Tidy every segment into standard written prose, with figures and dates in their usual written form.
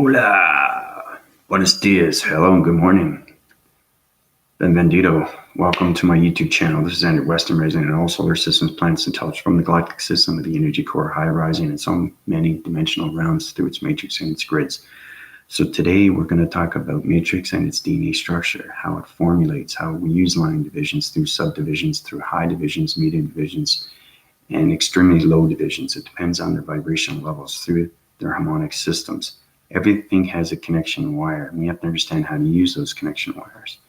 Hola, buenos dias, hello and good morning. Benvendido, welcome to my YouTube channel. This is Andrew Weston, resident in all solar systems, planets, and intelligence from the galactic system of the energy core, high rising in so many dimensional realms through its matrix and its grids. So today we're going to talk about matrix and its DNA structure, how it formulates, how we use line divisions through subdivisions, through high divisions, medium divisions, and extremely low divisions. It depends on their vibrational levels through their harmonic systems. Everything has a connection wire, and we have to understand how to use those connection wires,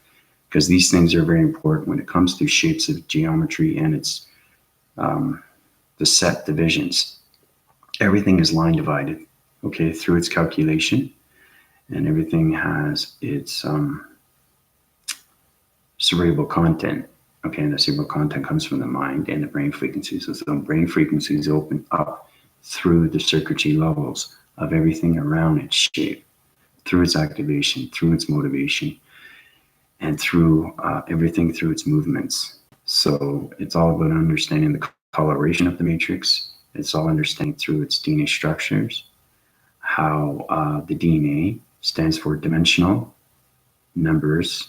because these things are very important when it comes to shapes of geometry and its the set divisions. Everything is line divided, okay, through its calculation, and everything has its cerebral content. Okay, and the cerebral content comes from the mind and the brain frequencies. So the brain frequencies open up through the circuitry levels of everything around its shape, through its activation, through its motivation, and through everything through its movements. So it's all about understanding the coloration of the matrix. It's all understanding through its DNA structures, how the DNA stands for dimensional numbers,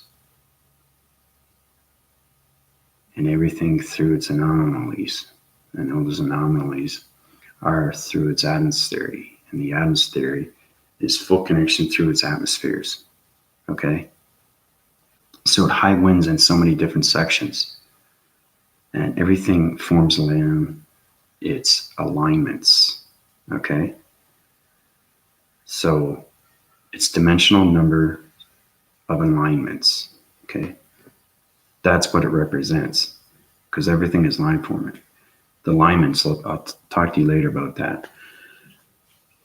and everything through its anomalies. And all those anomalies are through its atoms theory. And the atoms theory is full connection through its atmospheres. Okay? So it high winds in so many different sections. And everything forms around its alignments. Okay? So it's dimensional number of alignments. Okay? That's what it represents, because everything is line forming. The alignments, I'll talk to you later about that.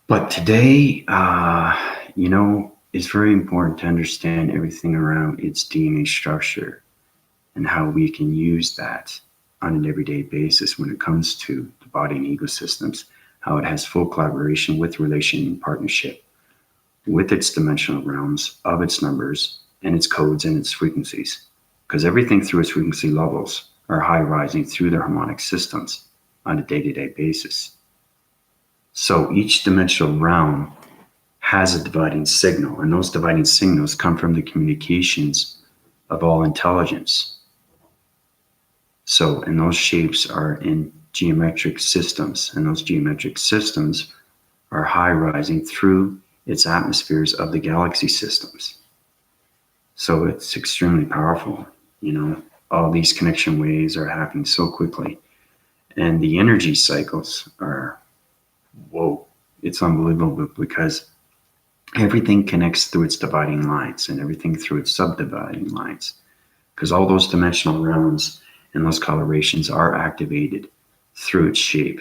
But today, it's very important to understand everything around its DNA structure and how we can use that on an everyday basis when it comes to the body and ecosystems, how it has full collaboration with relation and partnership with its dimensional realms of its numbers and its codes and its frequencies. Because everything through its frequency levels are high rising through their harmonic systems on a day-to-day basis. So each dimensional realm has a dividing signal, and those dividing signals come from the communications of all intelligence. So, and those shapes are in geometric systems, and those geometric systems are high rising through its atmospheres of the galaxy systems. So it's extremely powerful. All these connection waves are happening so quickly, and the energy cycles are, whoa, it's unbelievable, because everything connects through its dividing lines and everything through its subdividing lines, because all those dimensional realms and those colorations are activated through its shape,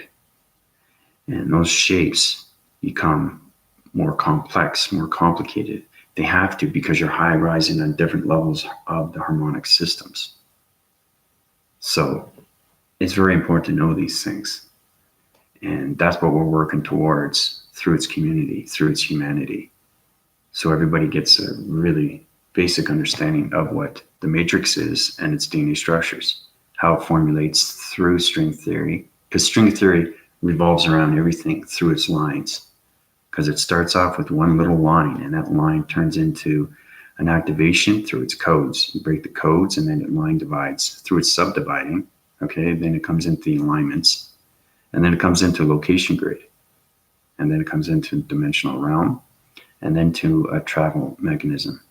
and those shapes become more complex, more complicated. They have to, because you're high rising on different levels of the harmonic systems. So it's very important to know these things. And that's what we're working towards through its community, through its humanity. So everybody gets a really basic understanding of what the matrix is and its DNA structures, how it formulates through string theory, because string theory revolves around everything through its lines. Because it starts off with one little line, and that line turns into an activation through its codes. You break the codes, and then the line divides through its subdividing. Okay, then it comes into the alignments, and then it comes into location grid, and then it comes into dimensional realm, and then to a travel mechanism.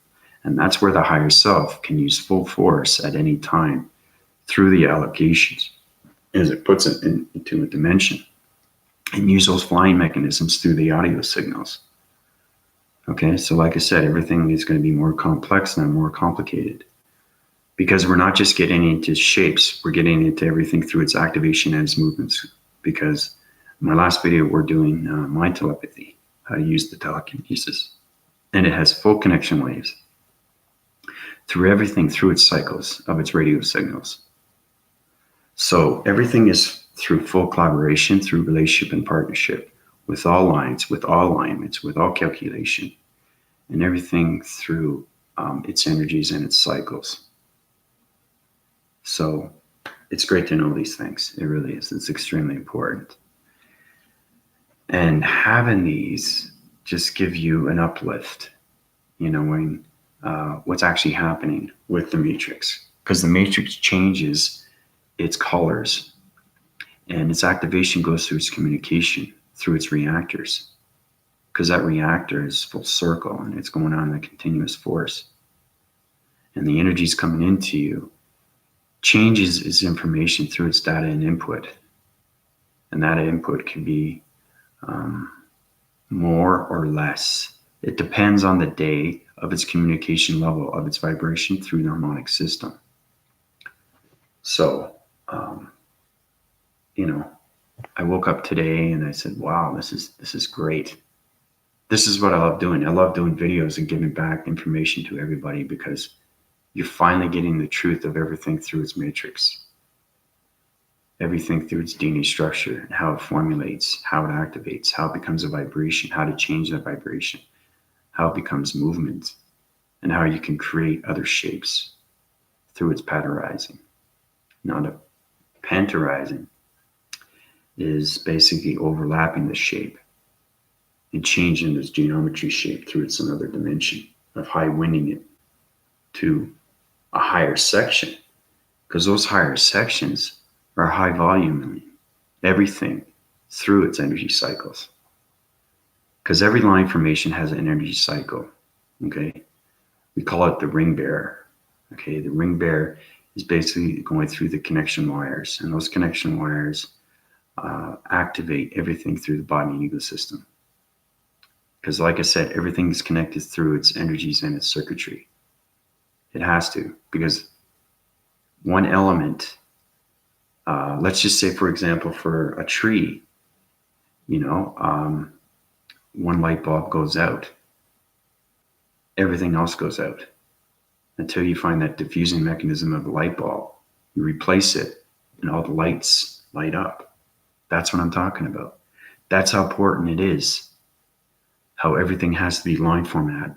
And that's where the higher self can use full force at any time through the allocations as it puts it into a dimension, and use those flying mechanisms through the audio signals. Okay, so like I said, everything is going to be more complex and more complicated, because we're not just getting into shapes, we're getting into everything through its activation and its movements. Because in my last video, we're doing mind telepathy, how to use the telekinesis, and it has full connection waves through everything through its cycles of its radio signals. So everything is through full collaboration, through relationship and partnership with all lines, with all alignments, with all calculation, and everything through its energies and its cycles. So it's great to know these things. It really is. It's extremely important. And having these just give you an uplift, knowing what's actually happening with the matrix. Because the matrix changes its colors, and its activation goes through its communication, through its reactors. Because that reactor is full circle, and it's going on in a continuous force. And the energy's coming into you, changes its information through its data and input. And that input can be more or less. It depends on the day of its communication level, of its vibration through the harmonic system. So, I woke up today and I said, wow, this is great. This is what I love doing. I love doing videos and giving back information to everybody, because you're finally getting the truth of everything through its matrix. Everything through its DNA structure, and how it formulates, how it activates, how it becomes a vibration, how to change that vibration, how it becomes movement, and how you can create other shapes through its patterizing. Now, the pentarizing is basically overlapping the shape and changing this geometry shape through its another dimension of high winding it to a higher section, because those higher sections are high volume, everything through its energy cycles. Because every line formation has an energy cycle, okay? We call it the ring bearer, okay? The ring bearer is basically going through the connection wires, and those connection wires activate everything through the body and ecosystem. Because like I said, everything is connected through its energies and its circuitry. It has to, because one element, let's just say, for example, for a tree, one light bulb goes out, everything else goes out until you find that diffusing mechanism of the light bulb. You replace it and all the lights light up. That's what I'm talking about. That's how important it is, how everything has to be line format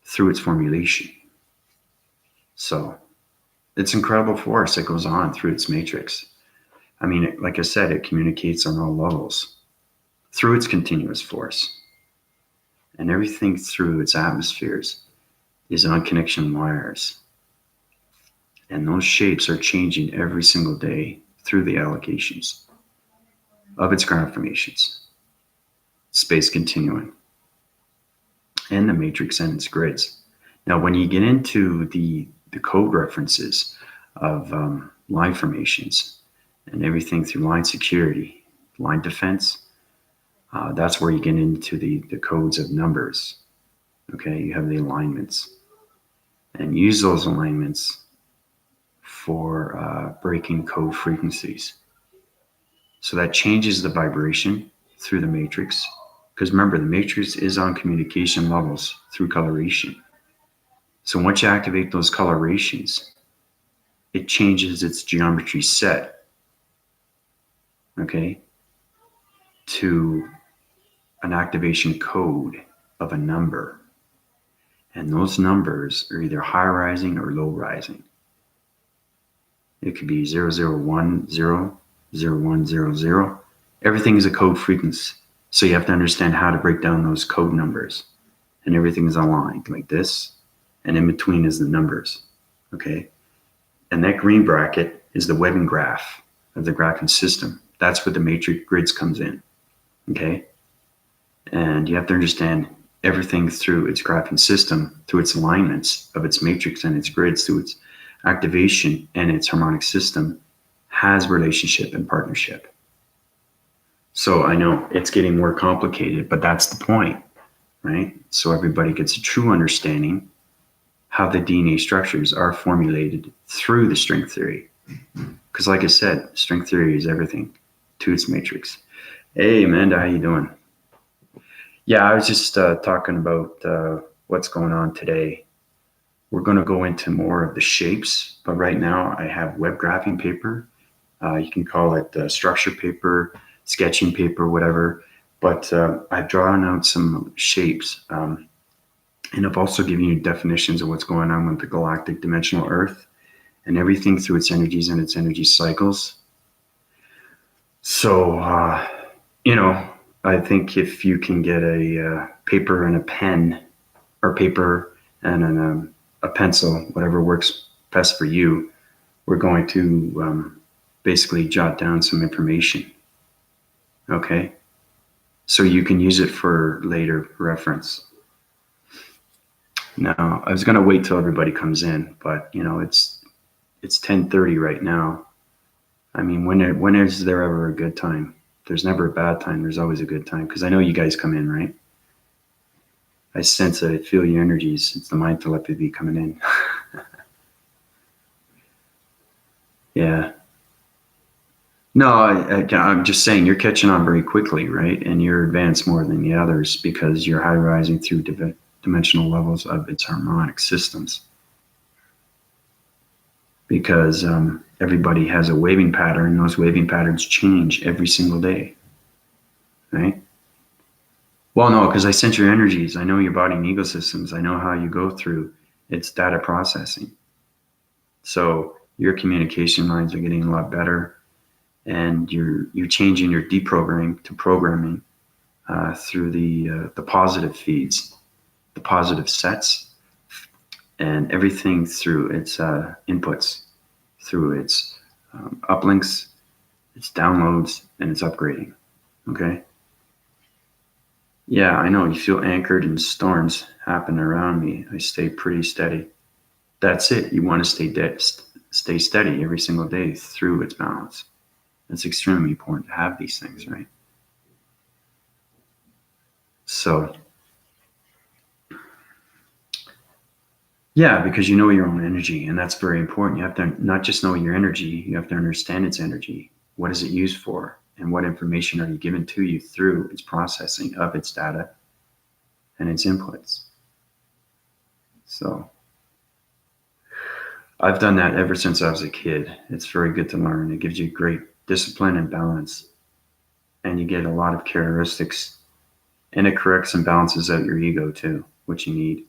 through its formulation. So it's incredible force that goes on through its matrix. I mean, like I said, it communicates on all levels through its continuous force. And everything through its atmospheres is on connection wires. And those shapes are changing every single day through the allocations of its ground formations, Space Continuum, and the matrix and its grids. Now, when you get into the code references of line formations and everything through line security, line defense, that's where you get into the codes of numbers. Okay, you have the alignments, and use those alignments for breaking code frequencies. So that changes the vibration through the matrix. Because remember, the matrix is on communication levels through coloration. So once you activate those colorations, it changes its geometry set, okay, to an activation code of a number. And those numbers are either high rising or low rising. It could be 0010, 0100. Everything is a code frequency. So you have to understand how to break down those code numbers. And everything is aligned like this. And in between is the numbers. Okay. And that green bracket is the webbing graph of the graphing system. That's where the matrix grids comes in. Okay. And you have to understand everything through its graphing system, through its alignments of its matrix and its grids, through its activation and its harmonic system, has relationship and partnership. So I know it's getting more complicated, but that's the point, right? So everybody gets a true understanding how the DNA structures are formulated through the string theory. Because like I said, string theory is everything to its matrix. Hey, Amanda, how you doing? Yeah, I was just talking about what's going on today. We're going to go into more of the shapes, but right now I have web graphing paper. You can call it structure paper, sketching paper, whatever. But I've drawn out some shapes. And I've also given you definitions of what's going on with the galactic dimensional Earth and everything through its energies and its energy cycles. So, I think if you can get a paper and a pen, or paper and a pencil, whatever works best for you, we're going to basically jot down some information. Okay? So you can use it for later reference. Now, I was going to wait till everybody comes in, but you know, it's 10:30 right now. I mean, when is there ever a good time? There's never a bad time. There's always a good time, because I know you guys come in, right? I sense it. I feel your energies. It's the mind telepathy coming in. Yeah. No, I'm just saying you're catching on very quickly, right? And you're advanced more than the others because you're high rising through dimensional levels of its harmonic systems. Because everybody has a waving pattern, and those waving patterns change every single day, right? Well, no, because I sense your energies. I know your body and ego systems. I know how you go through its data processing. So your communication lines are getting a lot better, and you're changing your deprogramming to programming through the positive feeds, the positive sets, and everything through its inputs, through its uplinks, its downloads, and its upgrading. Okay. Yeah, I know you feel anchored and storms happen around me. I stay pretty steady. That's it. You want to stay steady every single day through its balance. It's extremely important to have these things, right? So, yeah, because you know your own energy, and that's very important. You have to not just know your energy, you have to understand its energy. What is it used for? And what information are you given to you through its processing of its data and its inputs? So, I've done that ever since I was a kid. It's very good to learn. It gives you great discipline and balance, and you get a lot of characteristics, and it corrects and balances out your ego too, which you need.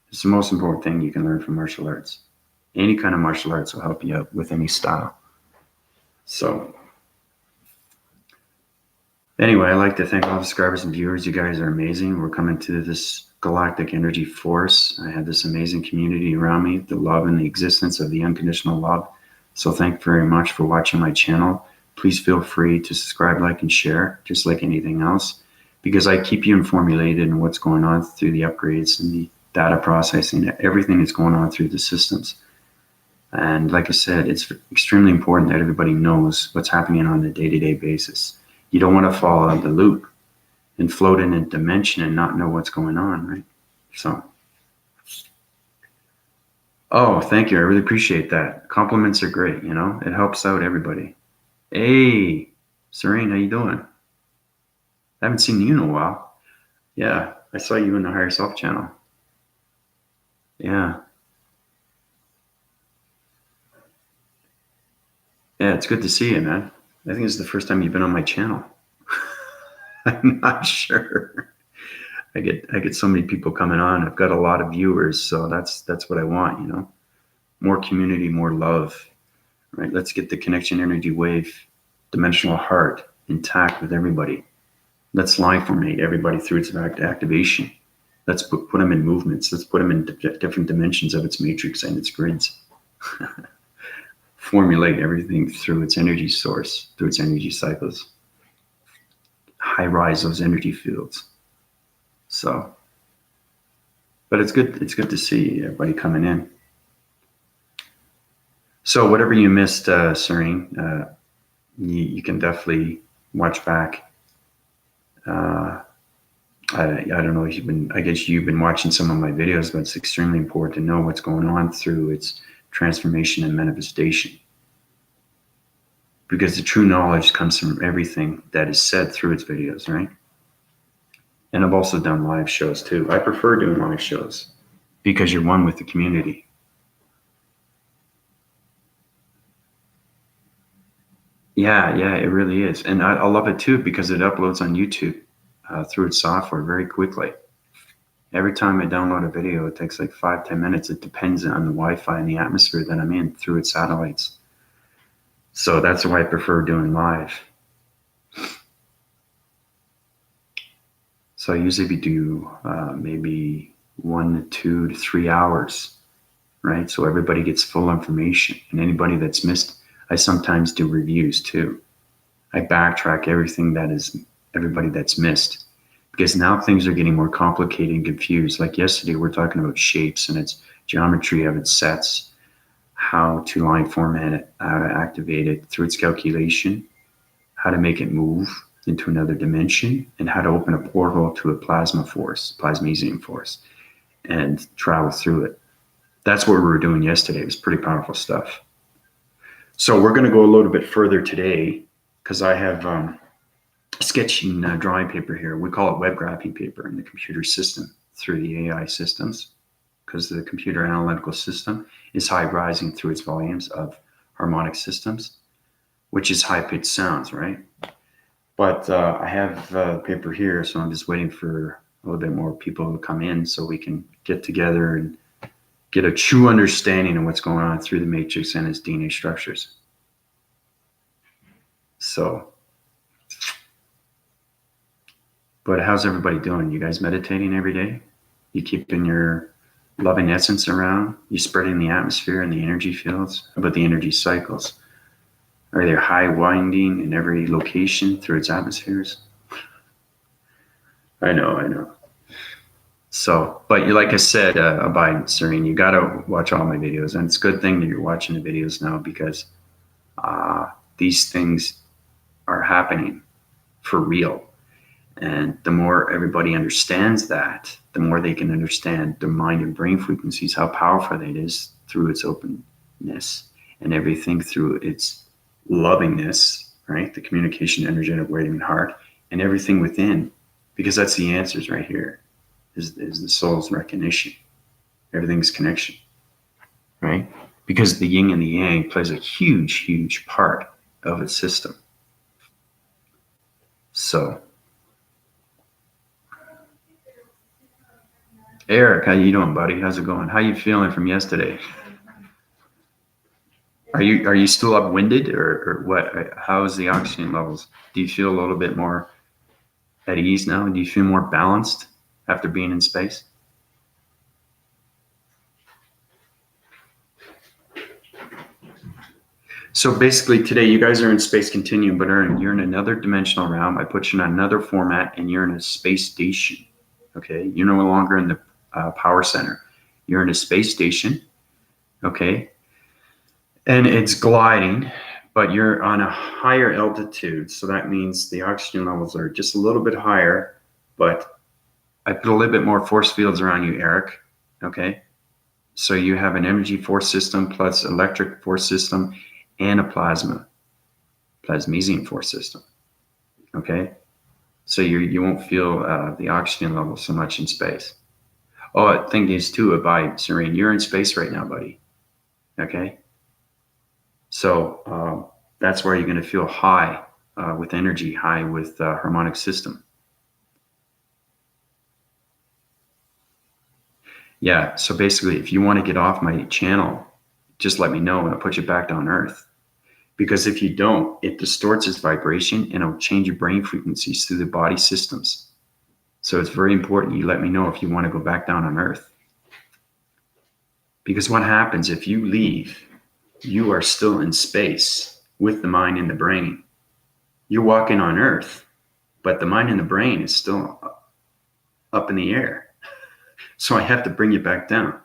It's the most important thing you can learn from martial arts. Any kind of martial arts will help you out with any style. So anyway, I'd like to thank all the subscribers and viewers. You guys are amazing. We're coming to this galactic energy force. I have this amazing community around me, the love and the existence of the unconditional love. So thank you very much for watching my channel. Please feel free to subscribe, like, and share, just like anything else, because I keep you informed in what's going on through the upgrades and the data processing, everything that's going on through the systems. And like I said, it's extremely important that everybody knows what's happening on a day-to-day basis. You don't want to fall out of the loop and float in a dimension and not know what's going on, right? So, oh, thank you. I really appreciate that. Compliments are great, you know? It helps out everybody. Hey, Serene, how you doing? I haven't seen you in a while. Yeah, I saw you in the Higher Self channel. Yeah. Yeah, it's good to see you, man. I think this is the first time you've been on my channel. I'm not sure. I get so many people coming on. I've got a lot of viewers, so that's what I want, you know. More community, more love. Right? Let's get the connection energy wave, dimensional heart intact with everybody. Let's line formate everybody through its activation. Let's put them in movements. Let's put them in different dimensions of its matrix and its grids. Formulate everything through its energy source, through its energy cycles. High rise those energy fields. So, but it's good to see everybody coming in. So whatever you missed, Serene, you can definitely watch back. I don't know if I guess you've been watching some of my videos, but it's extremely important to know what's going on through its transformation and manifestation. Because the true knowledge comes from everything that is said through its videos, right? And I've also done live shows too. I prefer doing live shows because you're one with the community. Yeah, it really is. And I love it too because it uploads on YouTube through its software very quickly. Every time I download a video, it takes like 5-10 minutes. It depends on the Wi-Fi and the atmosphere that I'm in through its satellites. So that's why I prefer doing live. So I usually do maybe 1 to 2 to 3 hours, right? So everybody gets full information, and anybody that's missed, I sometimes do reviews too. I backtrack everything that is everybody that's missed, because now things are getting more complicated and confused. Like yesterday, we're talking about shapes and its geometry of its sets, how to line format it, how to activate it through its calculation, how to make it move into another dimension, and how to open a portal to a plasma force, plasmesium force, and travel through it. That's what we were doing yesterday. It was pretty powerful stuff. So we're going to go a little bit further today, because I have sketching drawing paper here. We call it web graphing paper in the computer system through the AI systems, because the computer analytical system is high rising through its volumes of harmonic systems, which is high pitched sounds, right? But I have paper here, so I'm just waiting for a little bit more people to come in so we can get together and get a true understanding of what's going on through the matrix and its DNA structures. So, but how's everybody doing? You guys meditating every day? You keeping your loving essence around? You spreading the atmosphere and the energy fields? How about the energy cycles? Are there high winding in every location through its atmospheres? I know. So, but you, like I said, Abide Serene, you got to watch all my videos. And it's a good thing that you're watching the videos now, because these things are happening for real. And the more everybody understands that, the more they can understand the mind and brain frequencies, how powerful it is through its openness, and everything through its lovingness, right? The communication, energetic wave, and heart, and everything within, because that's the answers right here. Is the soul's recognition. Everything's connection, right? Because the yin and the yang plays a huge part of its system. So, Eric, how you doing, buddy? How's it going? How you feeling from yesterday? Are you still upwinded, or what? How's the oxygen levels? Do you feel a little bit more at ease now? Do you feel more balanced after being in space? So basically today you guys are in Space Continuum, but you're in another dimensional realm. I put you in another format, and you're in a space station. Okay, you're no longer in the power center. You're in a space station. Okay, and it's gliding, but you're on a higher altitude. So that means the oxygen levels are just a little bit higher, but I put a little bit more force fields around you, Eric. Okay, so you have an energy force system plus electric force system and a plasmesium force system. Okay, so you won't feel the oxygen level so much in space. Oh, the thing is too, Abide Serene, you're in space right now, buddy. Okay, so that's where you're going to feel high with energy, high with harmonic system. Yeah, so basically, if you want to get off my channel, just let me know and I'll put you back down Earth. Because if you don't, it distorts its vibration and it'll change your brain frequencies through the body systems. So it's very important you let me know if you want to go back down on Earth. Because what happens if you leave, you are still in space with the mind and the brain. You're walking on Earth, but the mind and the brain is still up in the air. So I have to bring you back down.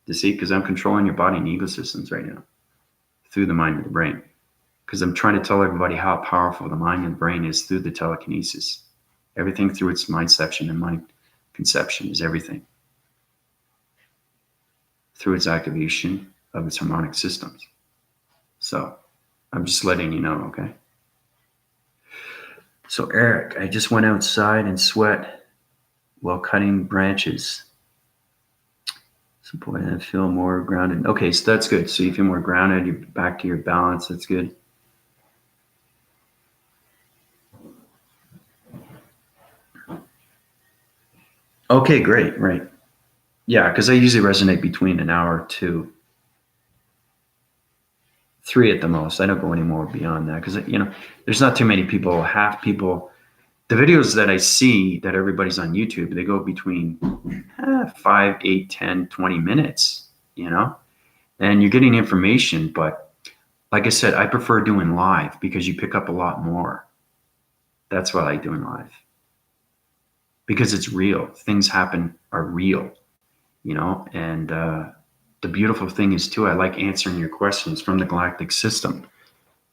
You see, because I'm controlling your body and ego systems right now through the mind and the brain. Because I'm trying to tell everybody how powerful the mind and brain is through the telekinesis. Everything through its mindception and mind conception is everything. Through its activation of its harmonic systems. So I'm just letting you know, okay? So Eric, I just went outside and sweat while cutting branches. So boy, I feel more grounded. Okay, so that's good. So you feel more grounded, you're back to your balance, that's good. Okay, great, right. Yeah, because I usually resonate between an hour to 3 at the most. I don't go any more beyond that because, there's not too many people. Half people the videos that I see that everybody's on YouTube, they go between 5, 8, 10, 20 minutes, you know, and you're getting information. But like I said, I prefer doing live because you pick up a lot more. That's why I like doing live, because it's real. Things happen are real, you know, and the beautiful thing is too, I like answering your questions from the galactic system.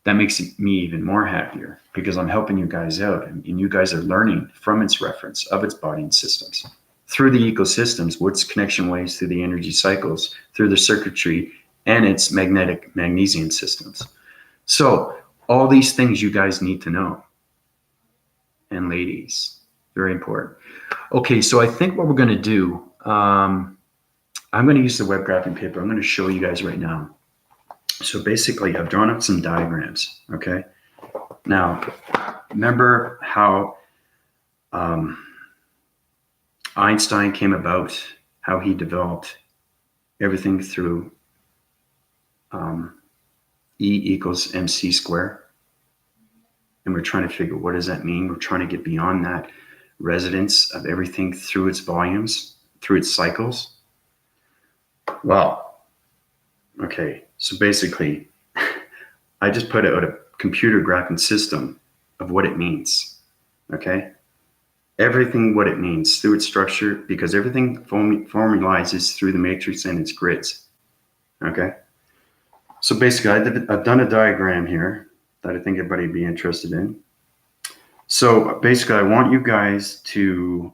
That makes me even more happier because I'm helping you guys out, and you guys are learning from its reference of its body and systems through the ecosystems, with its connection ways, through the energy cycles, through the circuitry, and its magnetic magnesium systems. So all these things you guys need to know. And ladies, very important. Okay, so I think what we're going to do, I'm going to use the web graphing paper. I'm going to show you guys right now. So basically, I've drawn up some diagrams, okay? Now, remember how Einstein came about, how he developed everything through E equals mc squared? And we're trying to figure, what does that mean? We're trying to get beyond that resonance of everything through its volumes, through its cycles. Well, okay, so basically, I just put out a computer graphing system of what it means, okay? Everything what it means through its structure, because everything formalizes through the matrix and its grids, okay? So basically, I've done a diagram here that I think everybody would be interested in. So basically, I want you guys to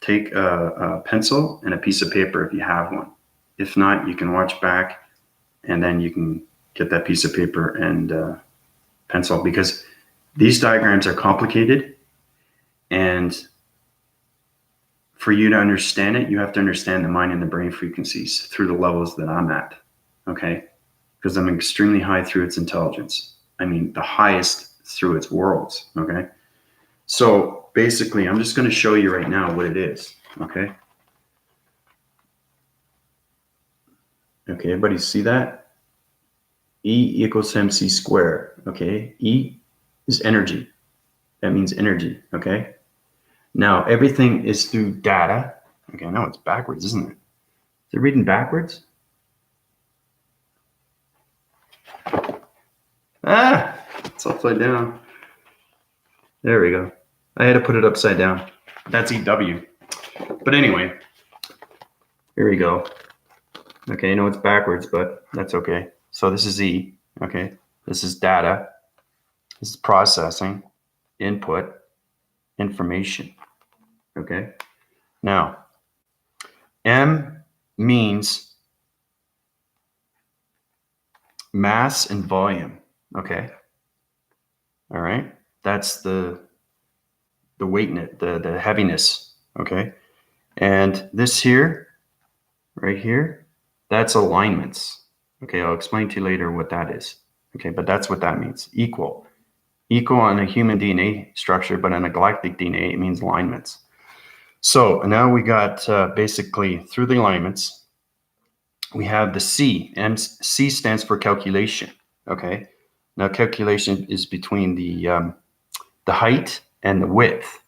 take a pencil and a piece of paper if you have one. If not, you can watch back and then you can get that piece of paper and pencil, because these diagrams are complicated, and for you to understand it, you have to understand the mind and the brain frequencies through the levels that I'm at, okay? Because I'm extremely high through its intelligence. I mean, the highest through its worlds, okay? So basically, I'm just going to show you right now what it is, okay? Okay, everybody see that? E equals mc squared, okay? E is energy. That means energy, okay? Now, everything is through data. Okay, I know it's backwards, isn't it? Is it reading backwards? Ah, it's upside down. There we go. I had to put it upside down. That's EW. But anyway, here we go. Okay, I know it's backwards, but that's okay. So this is E, okay? This is data. This is processing, input, information, okay? Now, M means mass and volume, okay? All right? That's the weight, the heaviness, okay? And this here, right here, that's alignments. Okay, I'll explain to you later what that is. Okay, but that's what that means. Equal on a human DNA structure, but in a galactic DNA, it means alignments. So now we got basically through the alignments, we have the C, and C stands for calculation. Okay, now calculation is between the height and the width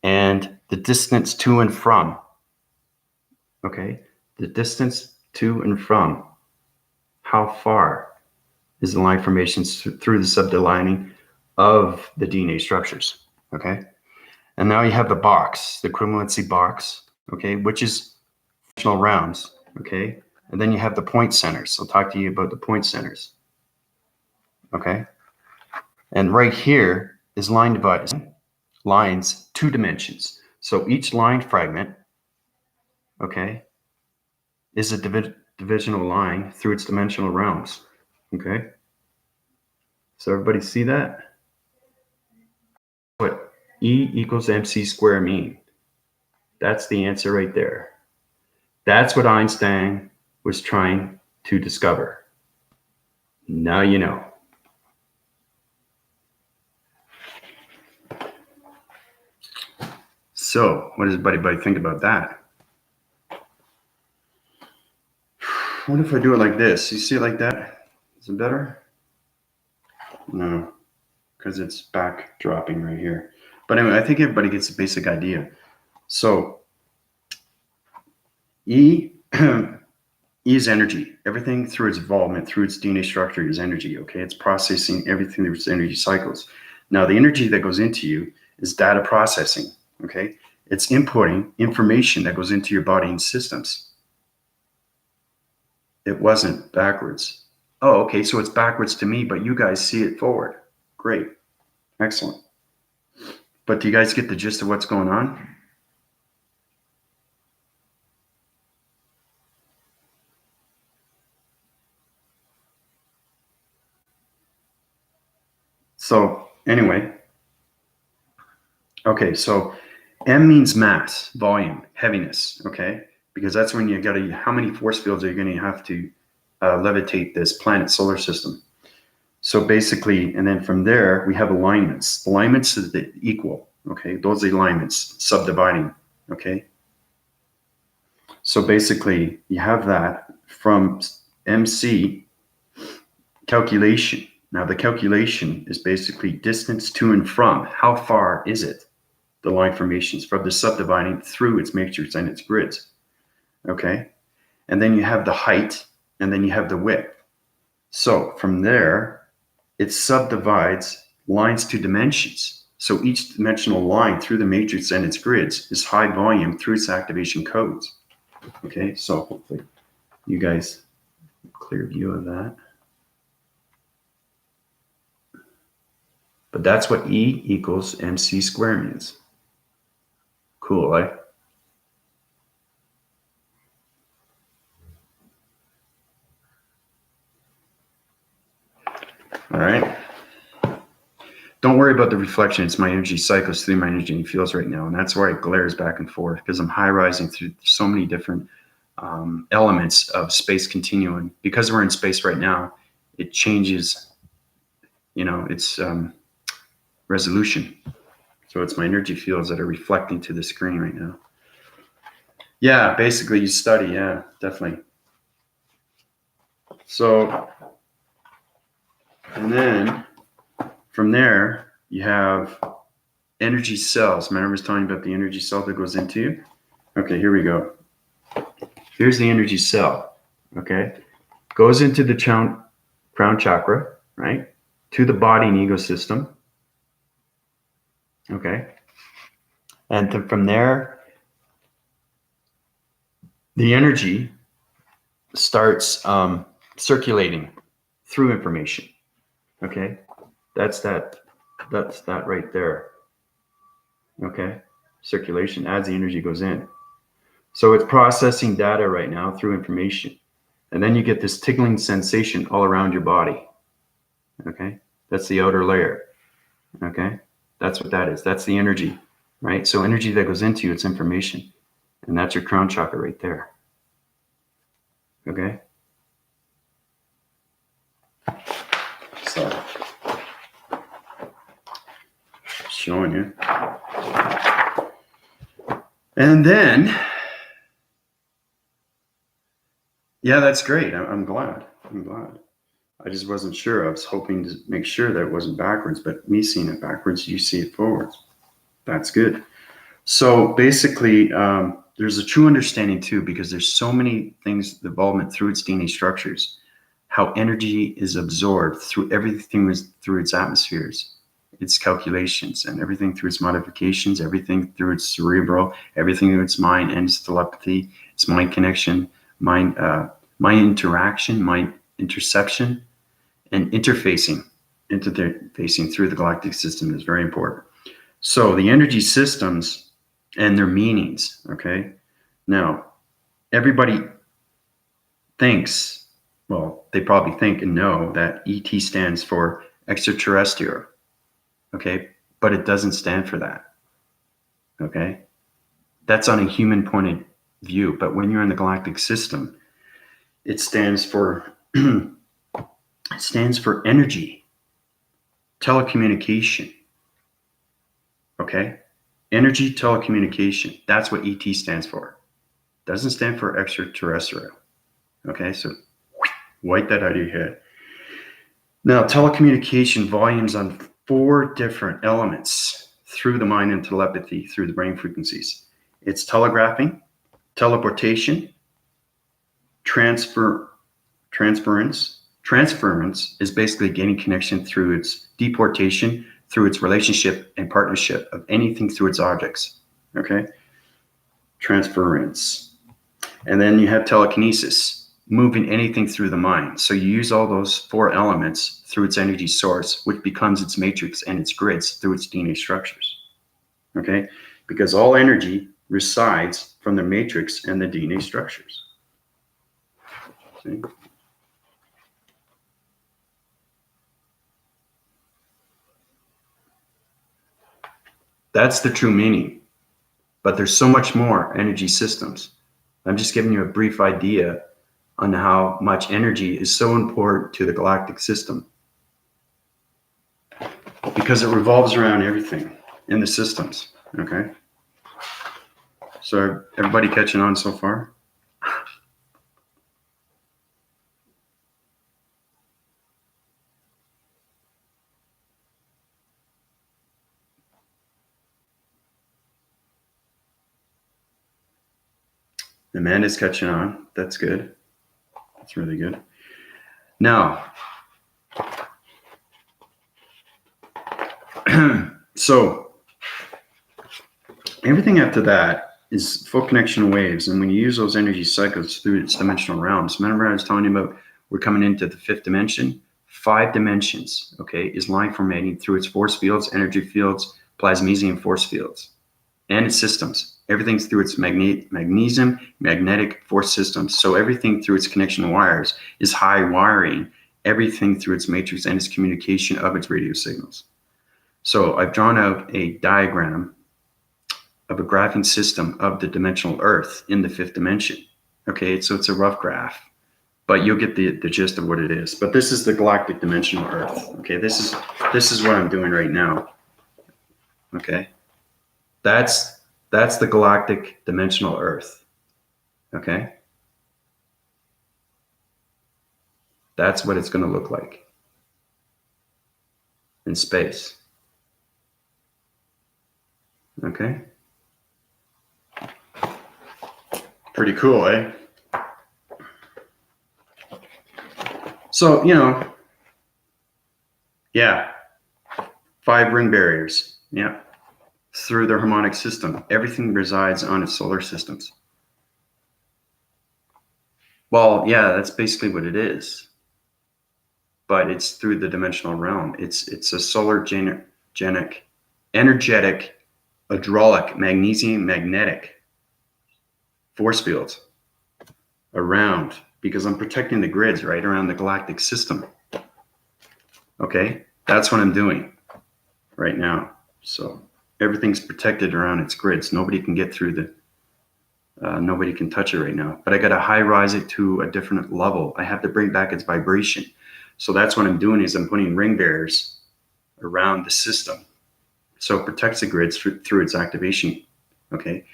and the distance to and from. Okay, the distance to and from. How far is the line formation through the subdelining of the DNA structures, okay? And now you have the box, the equivalency box, okay, which is functional rounds, okay? And then you have the point centers. I'll talk to you about the point centers, okay? And right here is line divided, lines, 2 dimensions. So each line fragment, okay, is a divisional line through its dimensional realms, okay? So everybody see that? What E equals mc squared mean? That's the answer right there. That's what Einstein was trying to discover. Now you know. So what does everybody think about that? What if I do it like this? You see it like that? Is it better? No, because it's back dropping right here. But anyway, I think everybody gets the basic idea. So E, E is energy. Everything through its involvement, through its DNA structure is energy, okay? It's processing everything through its energy cycles. Now, the energy that goes into you is data processing, okay? It's inputting information that goes into your body and systems. It wasn't backwards. Oh, okay, so it's backwards to me, but you guys see it forward. Great. Excellent. But do you guys get the gist of what's going on? So anyway, okay, so M means mass, volume, heaviness, okay? Because that's when you gotta, how many force fields are you gonna have to levitate this planet solar system? So basically, and then from there, we have alignments. Alignments is the equal, okay? Those are the alignments, subdividing, okay? So basically, you have that from MC calculation. Now, the calculation is basically distance to and from. How far is it? The line formations from the subdividing through its matrix and its grids, okay? And then you have the height, and then you have the width. So from there, it subdivides lines to dimensions. So each dimensional line through the matrix and its grids is high volume through its activation codes. Okay, so hopefully you guys have a clear view of that. But that's what E equals MC square means. Cool, eh? All right. Don't worry about the reflection. It's my energy cycles through my energy fields right now. And that's why it glares back and forth, because I'm high rising through so many different elements of space continuum. Because we're in space right now, it changes, you know, its resolution. So it's my energy fields that are reflecting to the screen right now. Yeah, basically you study. Yeah, definitely. So, and then from there, you have energy cells. Remember I was talking about the energy cell that goes into you? Okay, here we go. Here's the energy cell, okay? Goes into the crown chakra, right? To the body and ego system, okay? And then from there, the energy starts circulating through information, okay? That's that right there, okay? Circulation as the energy goes in. So it's processing data right now through information. And then you get this tickling sensation all around your body, okay? That's the outer layer, okay? That's what that is. That's the energy, right? So energy that goes into you, it's information. And that's your crown chakra right there, okay? So, showing you. And then, yeah, that's great. I'm glad. I just wasn't sure. I was hoping to make sure that it wasn't backwards, but me seeing it backwards, you see it forwards. That's good. So basically, there's a true understanding too, because there's so many things, involvement through its DNA structures, how energy is absorbed through everything through its atmospheres, its calculations, and everything through its modifications, everything through its cerebral, everything through its mind and its telepathy, its mind connection, mind interaction, mind interception, and interfacing through the galactic system is very important. So the energy systems and their meanings, okay? Now, everybody thinks, well, they probably think and know that ET stands for extraterrestrial, okay? But it doesn't stand for that, okay? That's on a human point of view. But when you're in the galactic system, it stands for it stands for energy, telecommunication, okay? Energy, telecommunication. That's what ET stands for. Doesn't stand for extraterrestrial. Okay, so wipe that out of your head. Now, telecommunication volumes on 4 different elements through the mind and telepathy through the brain frequencies. It's telegraphing, teleportation, transference. Transference is basically gaining connection through its deportation, through its relationship and partnership of anything through its objects. Okay? Transference. And then you have telekinesis, moving anything through the mind. So you use all those 4 elements through its energy source, which becomes its matrix and its grids through its DNA structures. Okay? Because all energy resides from the matrix and the DNA structures. See? That's the true meaning. But there's so much more energy systems. I'm just giving you a brief idea on how much energy is so important to the galactic system. Because it revolves around everything in the systems. Okay? So everybody catching on so far? Amanda's catching on. That's good. That's really good. Now, so everything after that is full connection waves. And when you use those energy cycles through its dimensional realms, remember I was telling you about we're coming into the 5th dimension? 5 dimensions, okay, is line formatting through its force fields, energy fields, plasmesium force fields, and its systems. Everything's through its magnesium magnetic force systems. So everything through its connection wires is high wiring everything through its matrix and its communication of its radio signals. So I've drawn out a diagram of a graphing system of the dimensional Earth in the 5th dimension. Okay, so it's a rough graph, but you'll get the gist of what it is. But this is the galactic dimensional Earth. Okay, this is what I'm doing right now. Okay, that's the galactic dimensional Earth. Okay, that's what it's going to look like in space. Okay, pretty cool, eh? So, you know, yeah, 5 ring barriers, yeah, through the harmonic system. Everything resides on its solar systems. Well, yeah, that's basically what it is. But it's through the dimensional realm. It's a solar energetic, hydraulic, magnesium magnetic force fields around, because I'm protecting the grids right around the galactic system. Okay, that's what I'm doing right now. So everything's protected around its grids. Nobody can get through nobody can touch it right now. But I got to high rise it to a different level. I have to bring back its vibration. So that's what I'm doing is I'm putting ring barriers around the system. So it protects the grids through its activation. Okay.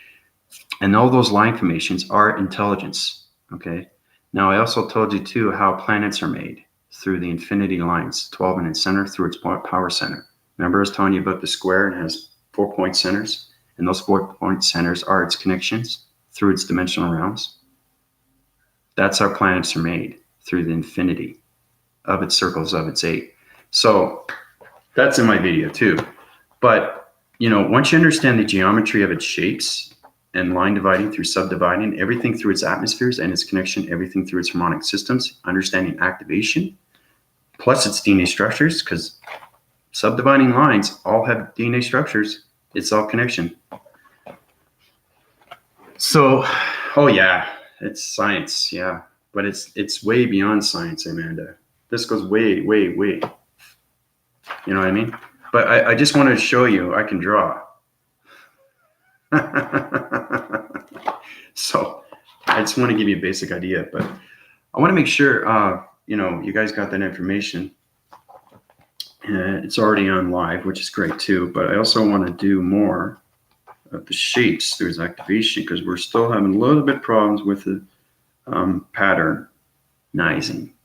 And all those line formations are intelligence. Okay. Now I also told you too how planets are made through the infinity lines, 12 in its center through its power center. Remember I was telling you about the square and it has 4-point centers, and those 4-point centers are its connections through its dimensional realms. That's how planets are made, through the infinity of its circles of its 8. So that's in my video too. But, you know, once you understand the geometry of its shapes and line dividing through subdividing, everything through its atmospheres and its connection, everything through its harmonic systems, understanding activation, plus its DNA structures, because subdividing lines all have DNA structures. It's all connection. So, oh yeah, it's science, yeah. But it's way beyond science, Amanda. This goes way, way, way. You know what I mean? But I just wanted to show you I can draw. So I just want to give you a basic idea, but I want to make sure, you know, you guys got that information. It's already on live, which is great too, but I also want to do more of the shapes through its activation, because we're still having a little bit problems with the patternizing.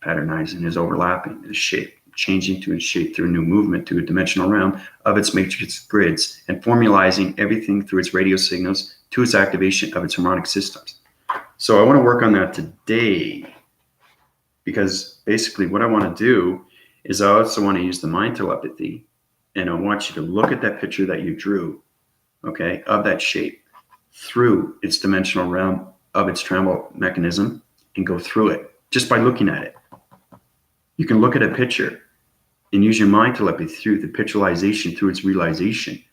Patternizing is overlapping the shape, changing to its shape through a new movement to a dimensional realm of its matrix grids and formalizing everything through its radio signals to its activation of its harmonic systems. So I want to work on that today, because basically what I want to do is I also want to use the mind telepathy, and I want you to look at that picture that you drew, okay, of that shape through its dimensional realm of its travel mechanism and go through it just by looking at it. You can look at a picture and use your mind telepathy through the picturization, through its realization,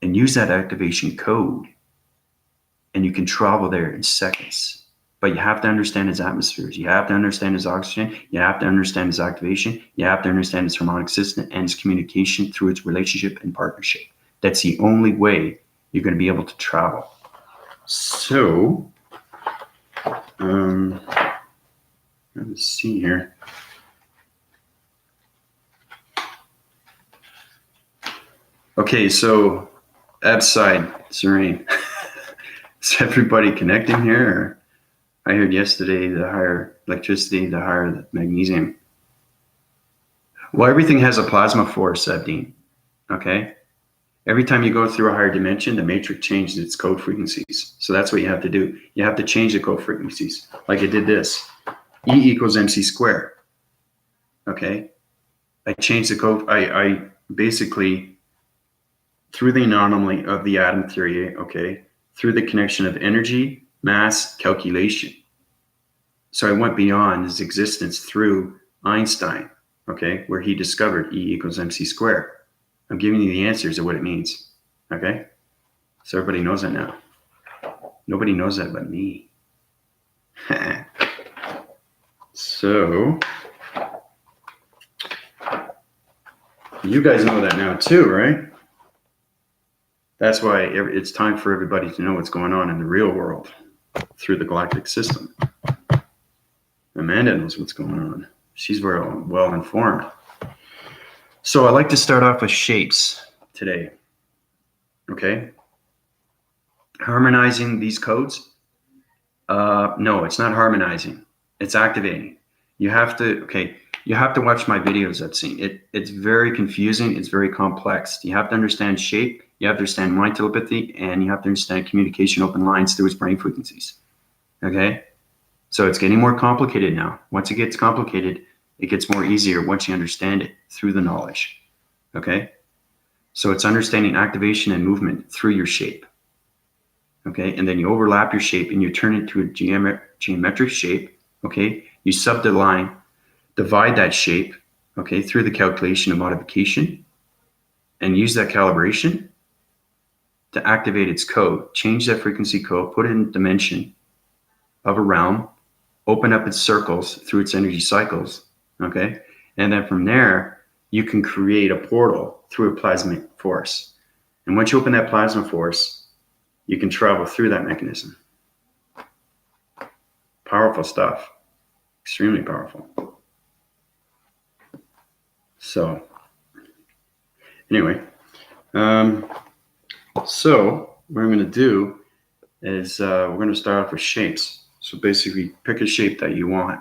and use that activation code, and you can travel there in seconds. But you have to understand its atmospheres. You have to understand its oxygen. You have to understand its activation. You have to understand its harmonic system and its communication through its relationship and partnership. That's the only way you're going to be able to travel. So, let's see here. Okay, so outside, Serene. Is everybody connecting here? Or I heard yesterday the higher electricity, the higher the magnesium. Well, everything has a plasma force, Abdeen. Okay? Every time you go through a higher dimension, the matrix changes its code frequencies. So that's what you have to do. You have to change the code frequencies. Like I did this. E equals MC squared. Okay? I changed the code. I basically, through the anomaly of the atom theory, okay, through the connection of energy, mass, calculation. So I went beyond his existence through Einstein, okay, where he discovered E equals MC squared. I'm giving you the answers of what it means, okay? So everybody knows that now. Nobody knows that but me. So you guys know that now too, right? That's why it's time for everybody to know what's going on in the real world through the galactic system. Amanda knows what's going on. She's very well informed. So I like to start off with shapes today. Okay? Harmonizing these codes? No, it's not harmonizing. It's activating. You have to watch my videos I've seen. It's very confusing. It's very complex. You have to understand shape. You have to understand mind telepathy, and you have to understand communication open lines through its brain frequencies. Okay? So it's getting more complicated now. Once it gets complicated, it gets more easier once you understand it through the knowledge. Okay? So it's understanding activation and movement through your shape. Okay? And then you overlap your shape and you turn it to a geometric shape. Okay? You divide that shape, okay, through the calculation of modification, and use that calibration to activate its code. Change that frequency code, put it in dimension of a realm, open up its circles through its energy cycles, okay? And then from there, you can create a portal through a plasmic force. And once you open that plasma force, you can travel through that mechanism. Powerful stuff. Extremely powerful. So, anyway, so what I'm going to do is we're going to start off with shapes. So basically, pick a shape that you want.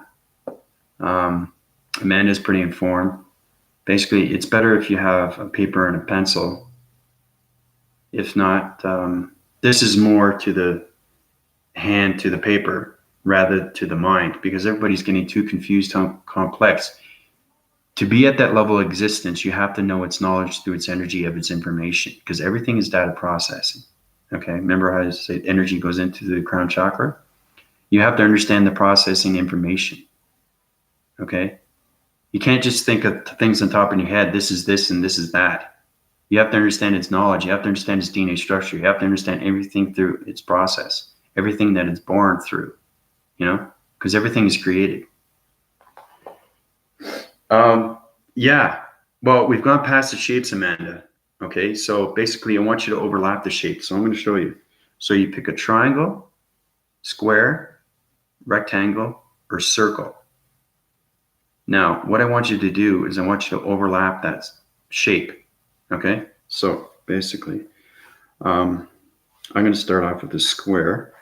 Amanda's pretty informed. Basically, it's better if you have a paper and a pencil. If not, this is more to the hand, to the paper, rather to the mind, because everybody's getting too confused, complex. To be at that level of existence, you have to know its knowledge through its energy of its information, because everything is data processing. Okay, remember how I said energy goes into the crown chakra? You have to understand the processing information. Okay, you can't just think of things on top of your head. This is this and this is that. You have to understand its knowledge. You have to understand its DNA structure. You have to understand everything through its process, everything that it's born through, you know, because everything is created. Yeah, well, we've gone past the shapes, Amanda. Okay, so basically I want you to overlap the shapes. So I'm going to show you. So you pick a triangle, square, rectangle, or circle. Now, what I want you to do is I want you to overlap that shape. Okay, so basically, I'm going to start off with a square.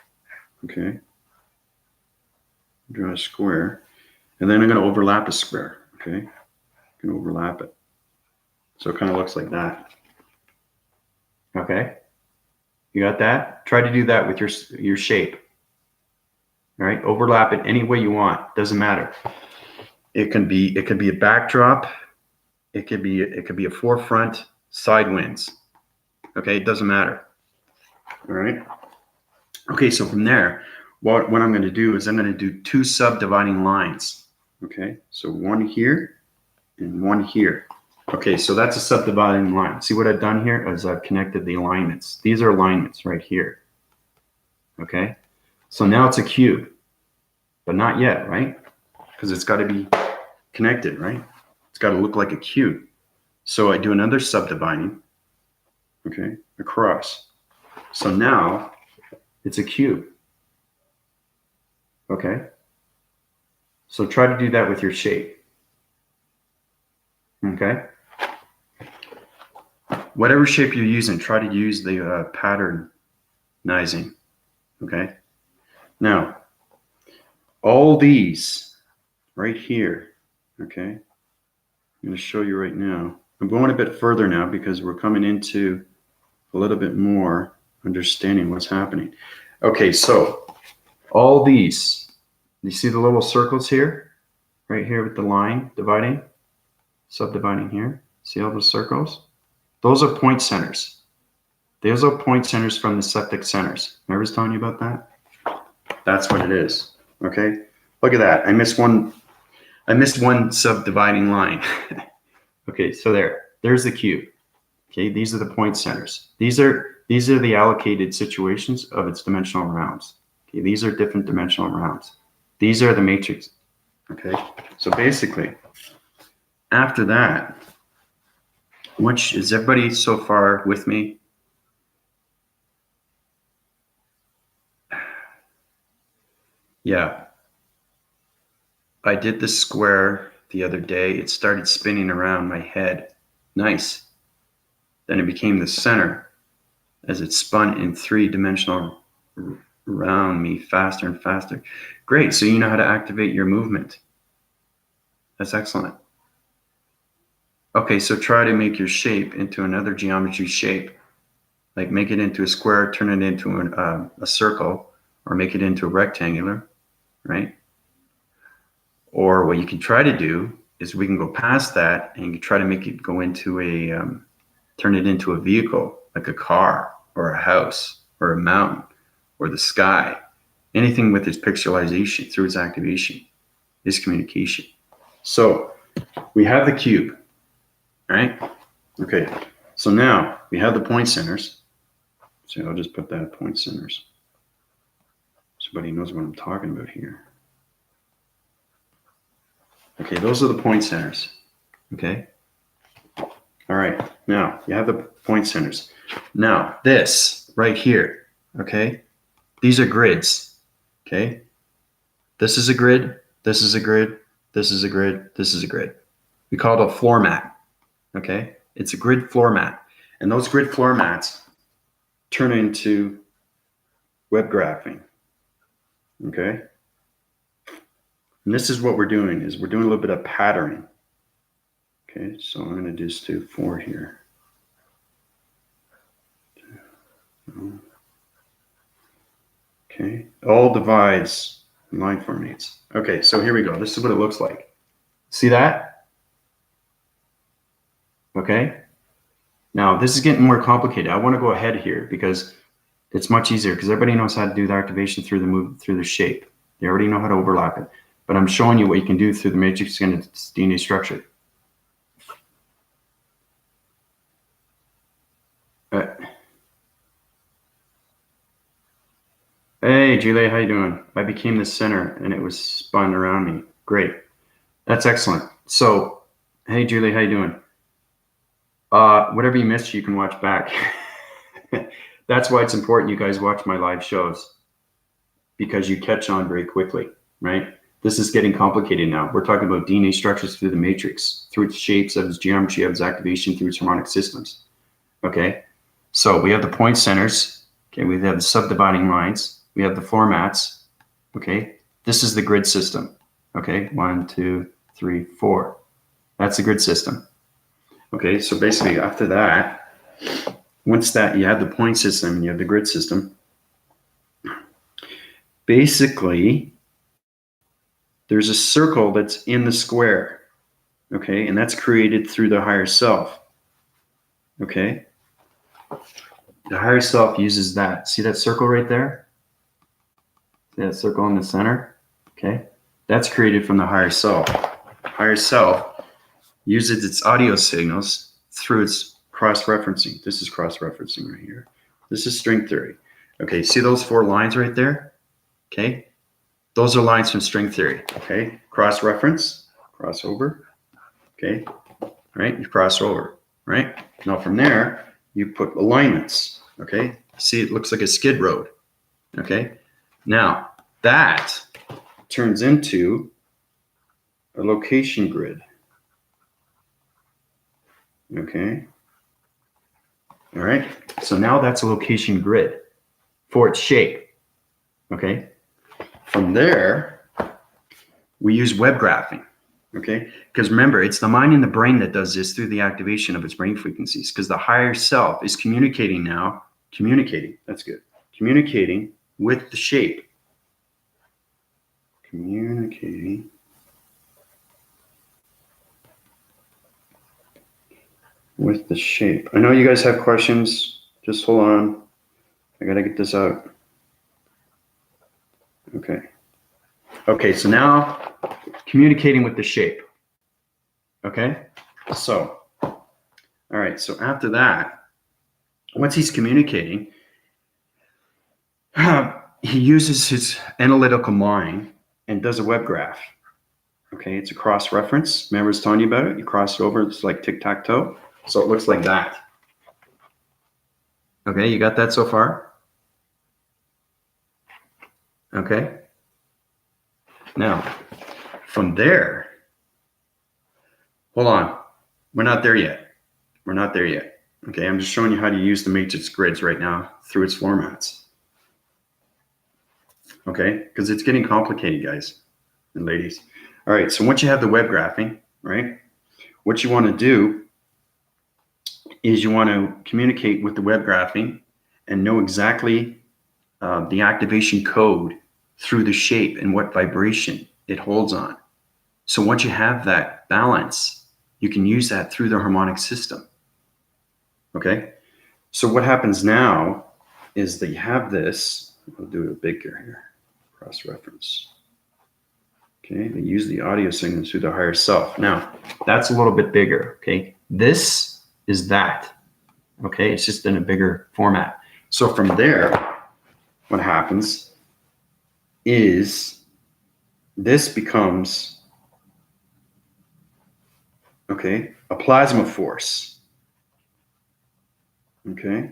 Okay, draw a square, and then I'm going to overlap a square. Okay. You can overlap it. So it kind of looks like that. Okay. You got that? Try to do that with your shape. All right. Overlap it any way you want. Doesn't matter. It can be a backdrop. It could be a forefront, side winds. Okay. It doesn't matter. All right. Okay. So from there, what I'm going to do is I'm going to do two subdividing lines. Okay. So one here and one here. Okay, so that's a subdividing line. See what I've done here is I've connected the alignments. These are alignments right here. Okay, so now it's a cube, but not yet, right? Because it's got to be connected, right? It's got to look like a cube. So I do another subdividing, okay, across. So now it's a cube. Okay, so try to do that with your shape. Okay. Whatever shape you're using, try to use the patternizing. Okay. Now, all these right here. Okay. I'm going to show you right now. I'm going a bit further now because we're coming into a little bit more understanding what's happening. Okay. So all these, you see the little circles here, right here with the line dividing, subdividing here. See all those circles? Those are point centers. Those are point centers from the septic centers. Remember I was telling you about that? That's what it is. Okay. Look at that. I missed one subdividing line. Okay. So there's the cube. Okay. These are the point centers. These are the allocated situations of its dimensional rounds. Okay. These are different dimensional rounds. These are the matrix. Okay. So basically, after that, which is everybody so far with me? Yeah. I did the square the other day. It started spinning around my head. Nice. Then it became the center as it spun in three-dimensional around me faster and faster. Great. So you know how to activate your movement. That's excellent. Okay, so try to make your shape into another geometry shape. Like make it into a square, turn it into a circle, or make it into a rectangular, right? Or what you can try to do is we can go past that and you can try to make it go into turn it into a vehicle, like a car or a house or a mountain or the sky. Anything with its pixelization through its activation is communication. So we have the cube. Right? Okay. So now we have the point centers. So I'll just put that point centers. Somebody knows what I'm talking about here. Okay, those are the point centers. Okay. All right. Now you have the point centers. Now this right here. Okay. These are grids. Okay. This is a grid. This is a grid. This is a grid. This is a grid. We call it a floor mat. Okay, it's a grid floor mat, and those grid floor mats turn into web graphing. Okay, and this is what we're doing is we're doing a little bit of patterning. Okay, so I'm going to just do 4 here. Okay, all divides line formates. Okay, so here we go. This is what it looks like. See that? Okay. Now this is getting more complicated. I want to go ahead here because it's much easier because everybody knows how to do the activation through the shape. They already know how to overlap it. But I'm showing you what you can do through the matrix and its DNA structure. Hey, Julie, how you doing? I became the center and it was spun around me. Great. That's excellent. So, hey, Julie, how you doing? Whatever you missed, you can watch back. That's why it's important you guys watch my live shows because you catch on very quickly, right? This is getting complicated now. We're talking about DNA structures through the matrix, through its shapes, of its geometry, of its activation, through its harmonic systems. Okay, so we have the point centers. Okay, we have the subdividing lines. We have the floor mats. Okay, this is the grid system. Okay, 1, 2, 3, 4. That's the grid system. Okay, so basically after that, once that you have the point system and you have the grid system, basically there's a circle that's in the square. Okay, and that's created through the higher self. Okay, the higher self uses that. See that circle right there? See that circle in the center? Okay, that's created from the higher self. Higher self uses its audio signals through its cross-referencing. This is cross-referencing right here. This is string theory. Okay, see those 4 lines right there? Okay, those are lines from string theory. Okay, cross-reference, crossover. Okay, right, you cross over, right? Now from there, you put alignments. Okay, see it looks like a skid road. Okay, now that turns into a location grid. Okay, all right, so now that's a location grid for its shape. Okay, from there, we use web graphing. Okay, because remember, it's the mind and the brain that does this through the activation of its brain frequencies, because the higher self is communicating now, that's good, communicating with the shape. Communicating with the shape. I know you guys have questions. Just hold on. I got to get this out. Okay. Okay, so now communicating with the shape. Okay, so, all right, so after that, once he's communicating, he uses his analytical mind and does a web graph. Okay, it's a cross-reference. Remember I was telling you about it? You cross it over, it's like tic-tac-toe. So it looks like that. Okay, you got that so far? Okay. Now, from there, hold on. We're not there yet. We're not there yet. Okay, I'm just showing you how to use the matrix grids right now through its formats. Okay, because it's getting complicated, guys and ladies. All right, so once you have the web graphing, right, what you want to do is you want to communicate with the web graphing and know exactly the activation code through the shape and what vibration it holds on. So once you have that balance, you can use that through the harmonic system. Okay, so what happens now is that you have this. I'll do it bigger here. Cross-reference. Okay, they use the audio signals through the higher self. Now, that's a little bit bigger. Okay, this is that. Okay, it's just in a bigger format. So from there, what happens is this becomes, okay, a plasma force. Okay,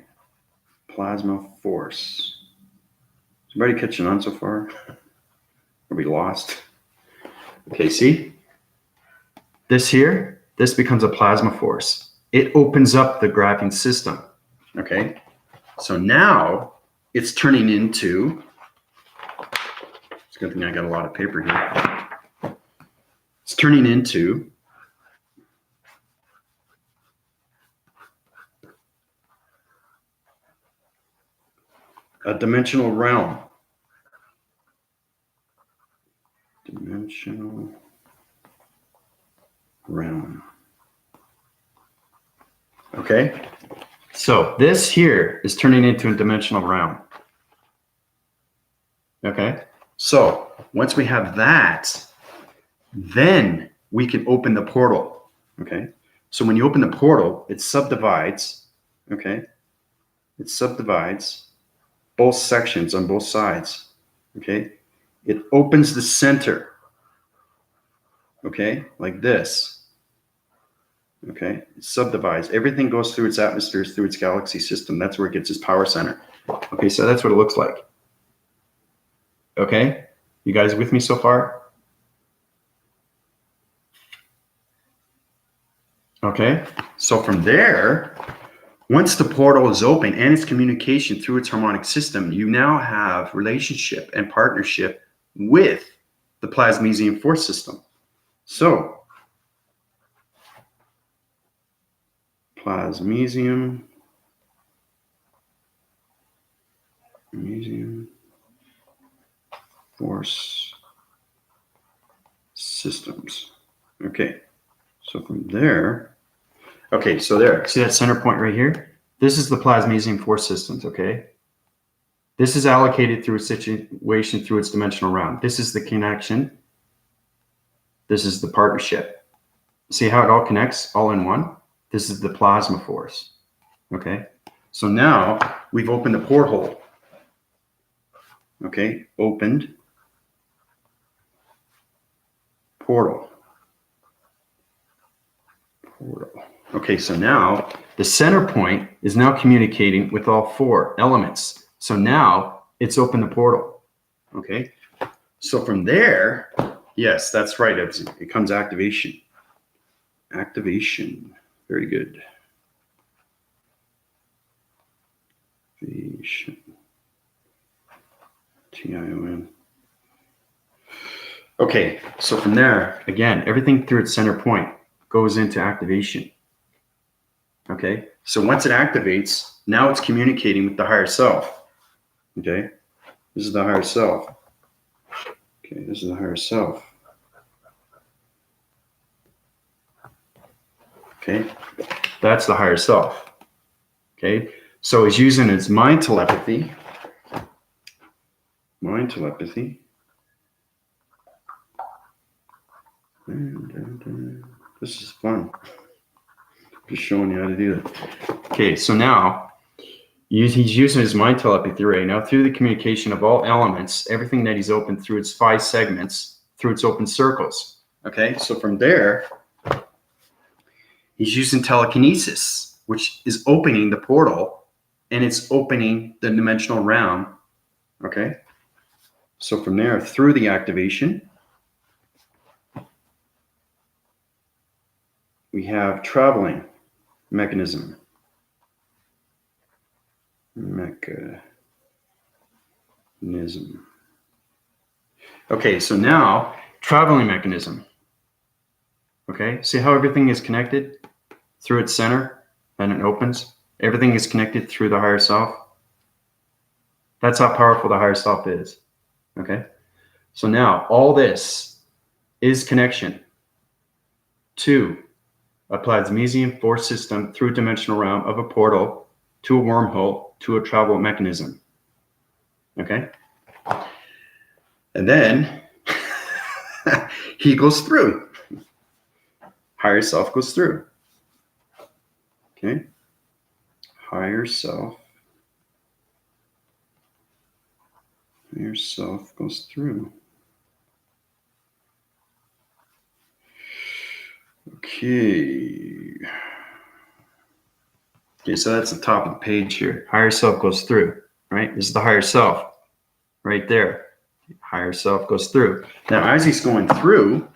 plasma force. Is everybody catching on so far? Are we lost? Okay, see? This here, this becomes a plasma force. It opens up the graphing system. Okay, so now it's turning into, it's a good thing I got a lot of paper here. It's turning into a dimensional realm. Dimensional realm. Okay, so this here is turning into a dimensional realm. Okay, so once we have that, then we can open the portal. Okay, so when you open the portal, it subdivides. Okay, it subdivides both sections on both sides. Okay, it opens the center. Okay, like this. Okay, it subdivides. Everything goes through its atmospheres, through its galaxy system. That's where it gets its power center. Okay, so that's what it looks like. Okay, you guys with me so far? Okay, so from there, once the portal is open and its communication through its harmonic system, you now have relationship and partnership with the plasmesium force system. So plasmesium force systems. Okay, so from there, okay, so there, see that center point right here? This is the plasmesium force systems, okay? This is allocated through a situation through its dimensional realm. This is the connection. This is the partnership. See how it all connects all in one? This is the plasma force, okay? So now we've opened the porthole, okay? Opened portal. Okay, so now the center point is now communicating with all four elements. So now it's open the portal, okay? So from there, yes, that's right. It comes activation. Activation, very good. Activation. TION. Okay, so from there, again, everything through its center point goes into activation. Okay, so once it activates, now it's communicating with the higher self. Okay, this is the higher self. Okay, this is the higher self. Okay, that's the higher self. Okay, so it's using its mind telepathy. Mind telepathy. This is fun. Just showing you how to do that. Okay, so now he's using his mind telepathy right now through the communication of all elements, everything that he's opened through its 5 segments, through its open circles. Okay, so from there, he's using telekinesis, which is opening the portal, and it's opening the dimensional realm. Okay, so from there, through the activation, we have traveling mechanism. Okay, so now traveling mechanism. Okay, see how everything is connected through its center and it opens? Everything is connected through the higher self. That's how powerful the higher self is. Okay, so now all this is connection to a plasmesium force system through a dimensional realm of a portal to a wormhole to a travel mechanism. Okay, and then he goes through. Higher self goes through. Okay, higher self. Higher self goes through. Okay. Okay, so that's the top of the page here. Higher self goes through, right? This is the higher self right there. Higher self goes through. Now, as he's going through,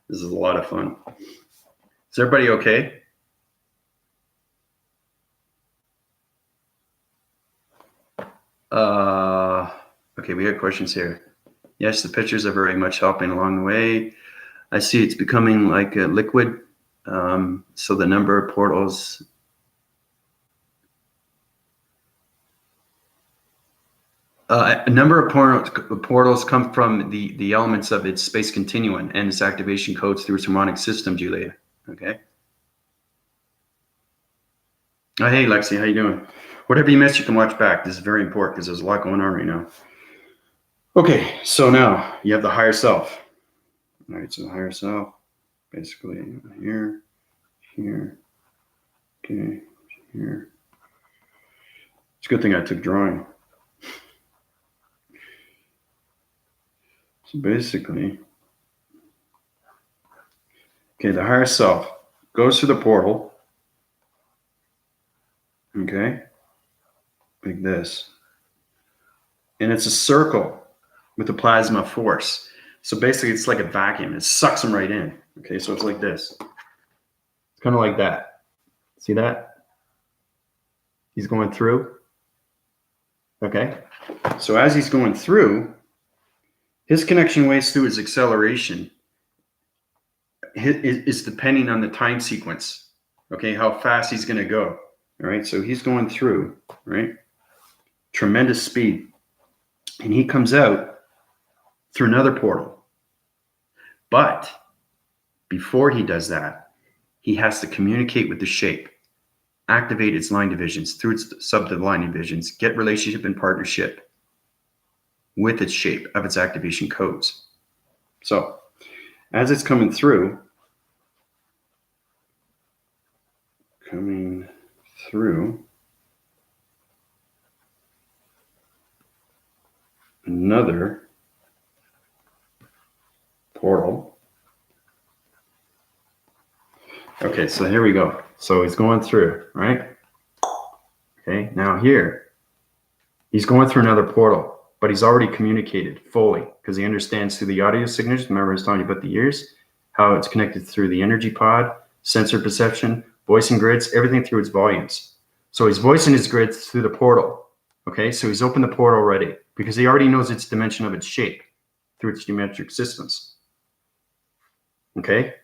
this is a lot of fun. Is everybody okay? Okay, we have questions here. Yes, the pictures are very much helping along the way. I see it's becoming like a liquid. So the number of portals. A number of portals come from the elements of its space continuum and its activation codes through its harmonic system, Julia. Okay. Oh, hey, Lexi, how you doing? Whatever you missed, you can watch back. This is very important because there's a lot going on right now. Okay, so now you have the higher self. All right, so the higher self, basically here, here, okay, here. It's a good thing I took drawing. So basically, okay, the higher self goes through the portal, okay, like this. And it's a circle with a plasma force. So basically, it's like a vacuum. It sucks them right in. Okay, so it's like this. It's kind of like that. See that? He's going through. Okay. So as he's going through, his connection waves through his acceleration. it's depending on the time sequence, okay, how fast he's going to go. All right, so he's going through, right, tremendous speed, and he comes out through another portal. But before he does that, he has to communicate with the shape, activate its line divisions through its sub-line divisions, get relationship and partnership with its shape of its activation codes. So as it's coming through another portal. Okay, so here we go. So he's going through, right? Okay, now here, he's going through another portal, but he's already communicated fully because he understands through the audio signatures. Remember I was telling you about the ears, how it's connected through the energy pod, sensor perception, voicing grids, everything through its volumes. So he's voicing his grids through the portal. Okay, so he's opened the portal already because he already knows its dimension of its shape through its geometric systems. Okay,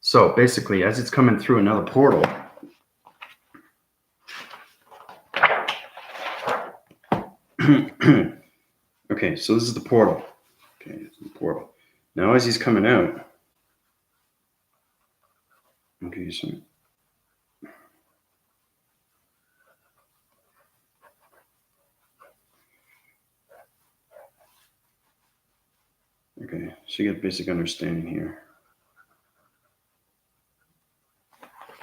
so basically as it's coming through another portal, okay, so this is the portal. Okay, this is the portal. Now as he's coming out, okay, so okay, so you get basic understanding here.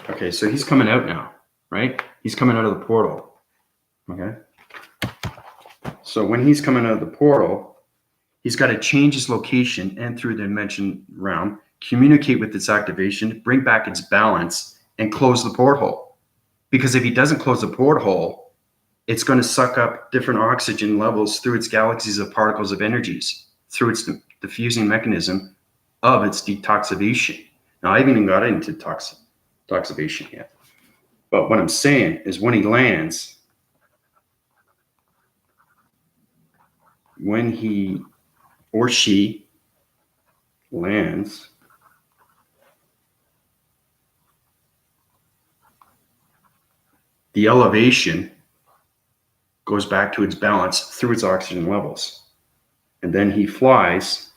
Okay, so he's coming out now, right? He's coming out of the portal. Okay. So when he's coming out of the portal, he's got to change his location and through the dimension realm, communicate with its activation, bring back its balance, and close the porthole. Because if he doesn't close the porthole, it's going to suck up different oxygen levels through its galaxies of particles of energies, through its diffusing mechanism of its detoxivation. Now, I haven't even got into detoxivation yet. But what I'm saying is when he lands, when he or she lands, the elevation goes back to its balance through its oxygen levels. And then he flies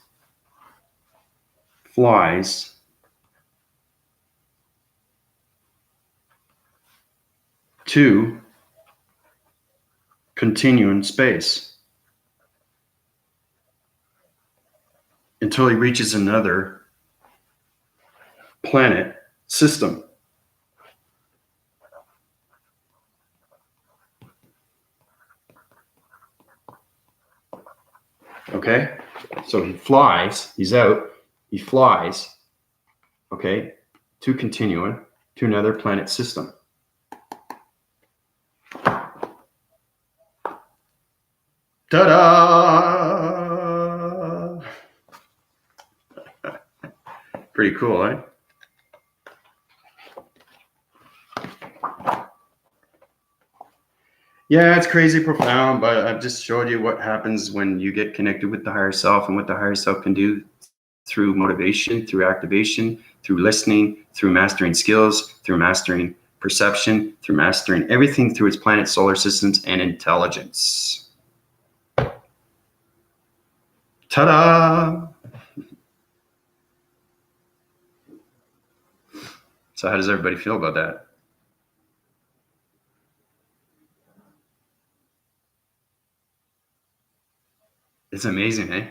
to continuum space until he reaches another planet system. Okay, so he flies, he's out, he flies, okay, to continuum, to another planet system. Ta-da! Pretty cool, eh? Yeah, it's crazy profound, but I've just showed you what happens when you get connected with the higher self and what the higher self can do through motivation, through activation, through listening, through mastering skills, through mastering perception, through mastering everything through its planet, solar systems, and intelligence. Ta-da! So how does everybody feel about that? It's amazing, eh?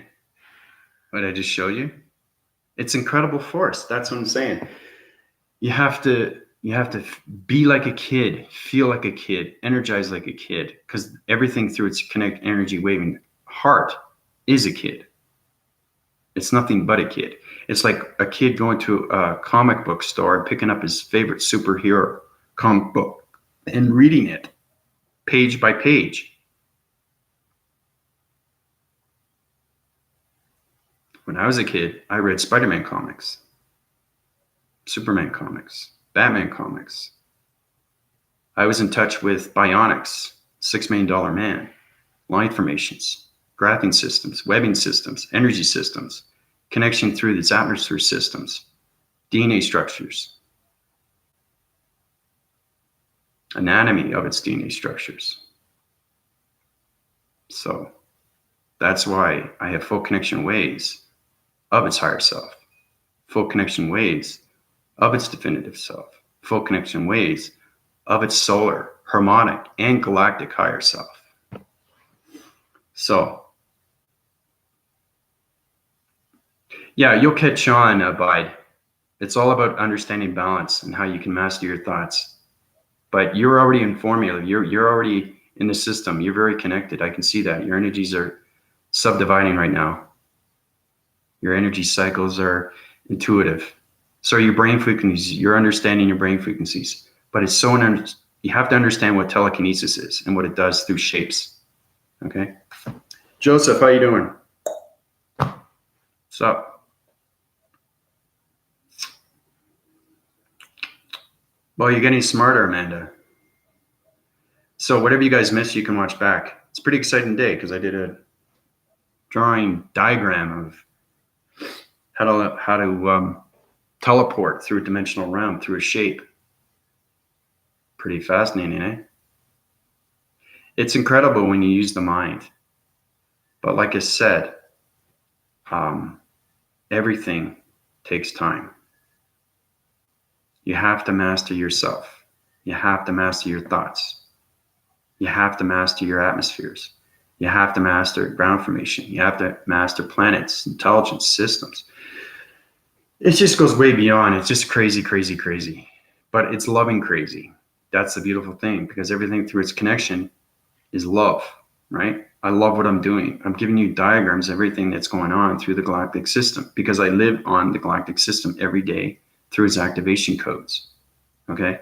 What I just showed you? It's incredible force. That's what I'm saying. You have to be like a kid, feel like a kid, energize like a kid, because everything through its connect energy waving heart is a kid. It's nothing but a kid. It's like a kid going to a comic book store and picking up his favorite superhero comic book and reading it page by page. When I was a kid, I read Spider-Man comics, Superman comics, Batman comics. I was in touch with bionics, $6 million man, line formations, graphing systems, webbing systems, energy systems, connection through these atmosphere systems, DNA structures, anatomy of its DNA structures. So that's why I have full connection waves of its higher self, full connection waves of its definitive self, full connection waves of its solar, harmonic, and galactic higher self. So, yeah, you'll catch on, Abide. It's all about understanding balance and how you can master your thoughts. But you're already in formula. You're already in the system. You're very connected. I can see that. Your energies are subdividing right now. Your energy cycles are intuitive. So your brain frequencies, you're understanding your brain frequencies. But it's so, you have to understand what telekinesis is and what it does through shapes. Okay? Joseph, how you doing? What's up? Well, you're getting smarter, Amanda. So whatever you guys missed, you can watch back. It's a pretty exciting day because I did a drawing diagram of how to teleport through a dimensional realm through a shape. Pretty fascinating, eh? It's incredible when you use the mind. But like I said, everything takes time. You have to master yourself. You have to master your thoughts. You have to master your atmospheres. You have to master ground formation. You have to master planets, intelligence, systems. It just goes way beyond. It's just crazy, crazy, crazy. But it's loving crazy. That's the beautiful thing, because everything through its connection is love, right? I love what I'm doing. I'm giving you diagrams, everything that's going on through the galactic system, because I live on the galactic system every day through its activation codes. Okay?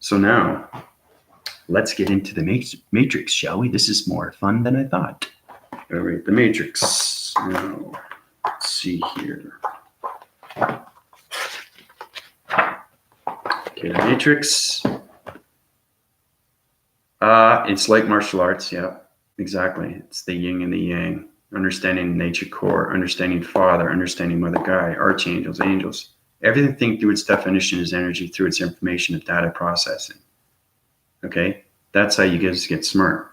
So now, let's get into the matrix, shall we? This is more fun than I thought. All right, the matrix. Now, let's see here. Okay, the matrix. It's like martial arts, yeah, exactly. It's the yin and the yang. Understanding nature core, understanding Father, understanding Mother Gaia, archangels, angels. Everything through its definition is energy, through its information of data processing. Okay, that's how you guys get smart.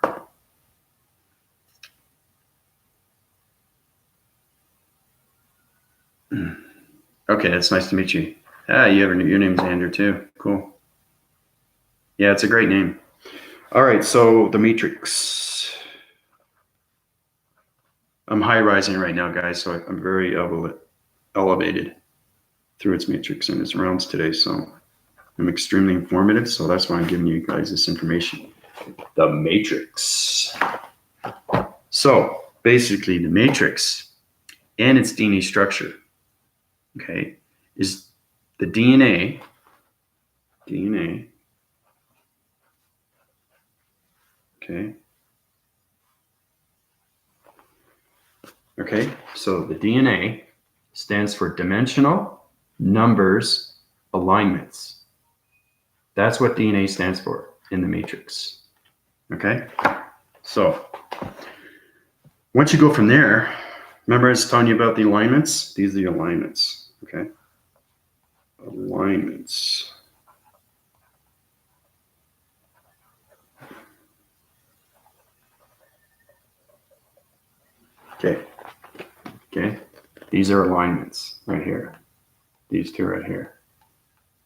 Okay, it's nice to meet you. Your name's Andrew too. Cool. Yeah, it's a great name. All right, so the matrix. I'm high rising right now, guys, so I'm very elevated through its matrix and its realms today. So I'm extremely informative, so that's why I'm giving you guys this information. The matrix. So basically, the matrix and its DNA structure, okay, is the DNA. Okay, so the DNA stands for dimensional numbers alignments. That's what DNA stands for in the matrix. Okay, so once you go from there, remember I was telling you about the alignments? These are the alignments, okay? Alignments. Okay, these are alignments right here. These two right here.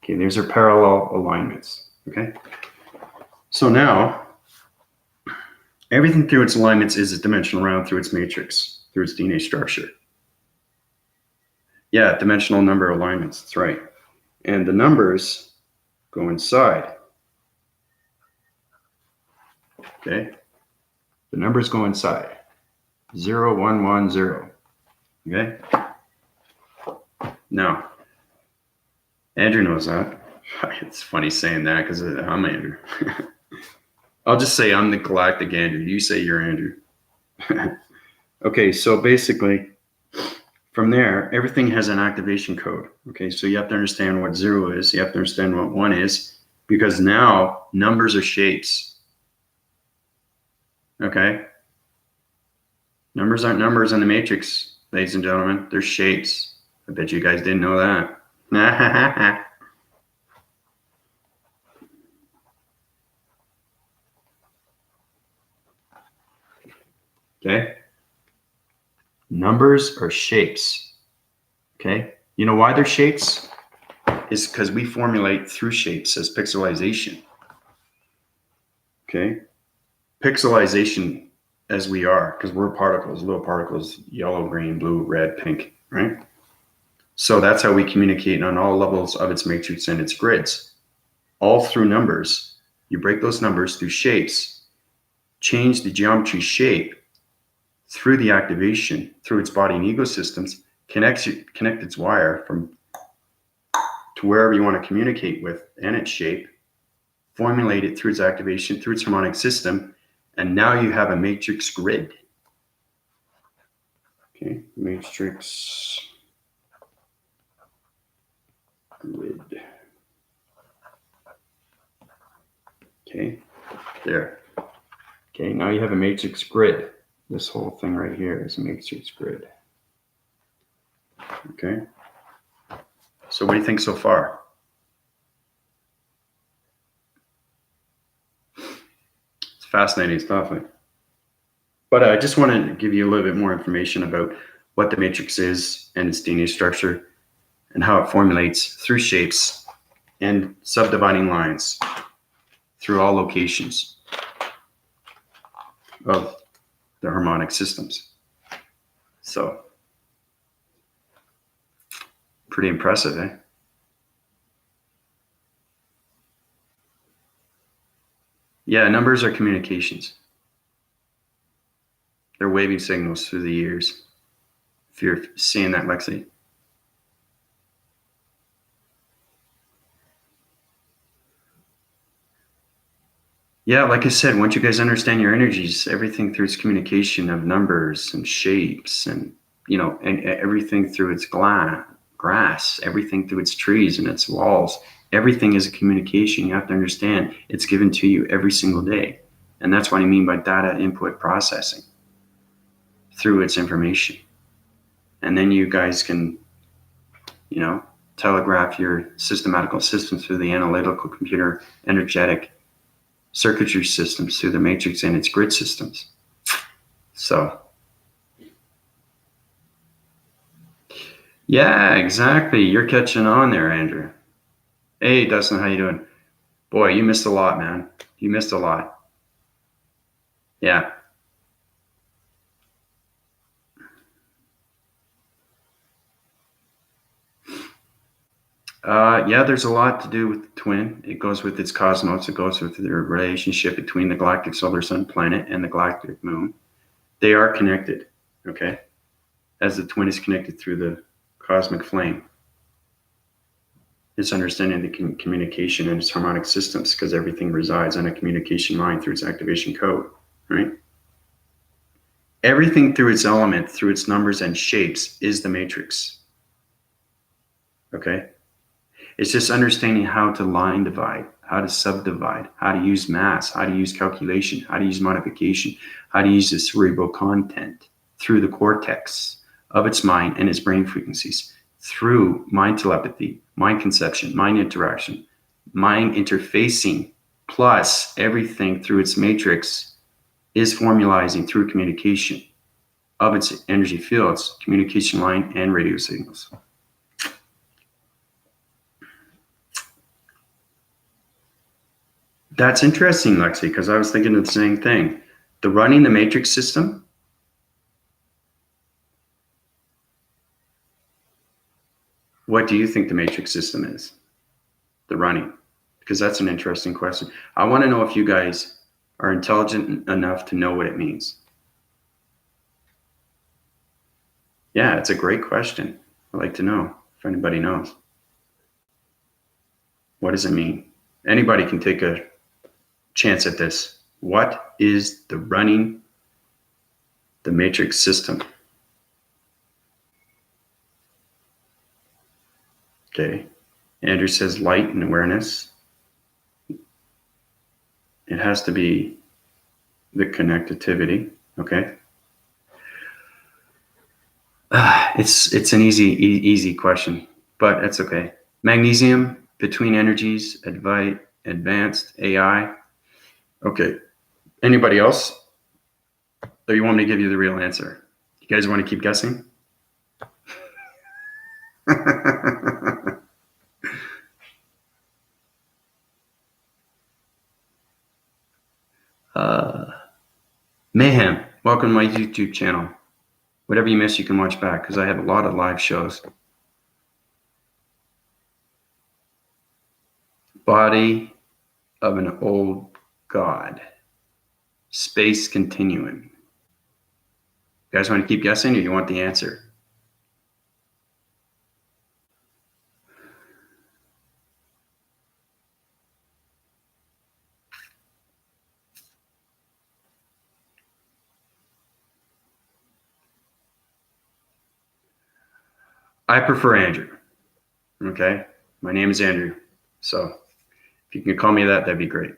Okay, these are parallel alignments, okay? So now, everything through its alignments is a dimensional round through its matrix, through its DNA structure. Yeah, dimensional number alignments, that's right. And the numbers go inside. Okay, the numbers go inside. 0, 1, 1, 0. Okay. Now, Andrew knows that. It's funny saying that because I'm Andrew. I'll just say I'm the galactic Andrew. You say you're Andrew. Okay, so basically, from there, everything has an activation code. Okay, so you have to understand what 0 is. You have to understand what 1 is, because now numbers are shapes. Okay? Numbers aren't numbers in the matrix, ladies and gentlemen. They're shapes. I bet you guys didn't know that. Okay. Numbers are shapes. Okay. You know why they're shapes? Is because we formulate through shapes as pixelization. Okay. Pixelization as we are, because we're particles, little particles, yellow, green, blue, red, pink, right? So that's how we communicate on all levels of its matrix and its grids. All through numbers. You break those numbers through shapes, change the geometry shape through the activation, through its body and ecosystems, connect its wire from to wherever you want to communicate with and its shape, formulate it through its activation, through its harmonic system, and now you have a matrix grid. Okay, matrix grid. Okay, there. Okay, now you have a matrix grid. This whole thing right here is a matrix grid. Okay, so what do you think so far? It's fascinating stuff. But I just want to give you a little bit more information about what the matrix is and its DNA structure and how it formulates through shapes and subdividing lines through all locations of the harmonic systems. So, pretty impressive, eh? Yeah, numbers are communications. They're waving signals through the ears. If you're seeing that, Lexi. Yeah, like I said, once you guys understand your energies, everything through its communication of numbers and shapes and, you know, and everything through its grass, everything through its trees and its walls, everything is a communication. You have to understand it's given to you every single day. And that's what I mean by data input processing through its information. And then you guys can, you know, telegraph your systematical systems through the analytical computer energetic circuitry systems through the matrix and its grid systems. So, yeah, exactly. You're catching on there, Andrew. Hey, Dustin, how you doing? Boy, you missed a lot, man. You missed a lot. Yeah. Yeah, there's a lot to do with the twin. It goes with its cosmos. It goes with the relationship between the galactic solar sun planet and the galactic moon. They are connected, okay? As the twin is connected through the cosmic flame. It's understanding the communication and its harmonic systems because everything resides on a communication line through its activation code, right? Everything through its element, through its numbers and shapes is the matrix, okay? It's just understanding how to line divide, how to subdivide, how to use mass, how to use calculation, how to use modification, how to use the cerebral content through the cortex of its mind and its brain frequencies, through mind telepathy, mind conception, mind interaction, mind interfacing, plus everything through its matrix is formalizing through communication of its energy fields, communication line, and radio signals. That's interesting, Lexi, because I was thinking of the same thing. The running the matrix system, what do you think the matrix system is? The running, because that's an interesting question. I want to know if you guys are intelligent enough to know what it means. Yeah, it's a great question. I'd like to know if anybody knows. What does it mean? Anybody can take a chance at this. What is the running the matrix system? Okay. Andrew says light and awareness. It has to be the connectivity. Okay. It's an easy question, but it's okay. Magnesium, between energies, advanced AI. Okay. Anybody else? Or you want me to give you the real answer? You guys want to keep guessing? Mayhem, welcome to my YouTube channel. Whatever you miss, you can watch back because I have a lot of live shows. Body of an old god. Space Continuum. You guys want to keep guessing or you want the answer? I prefer Andrew. Okay. My name is Andrew. So if you can call me that, that'd be great.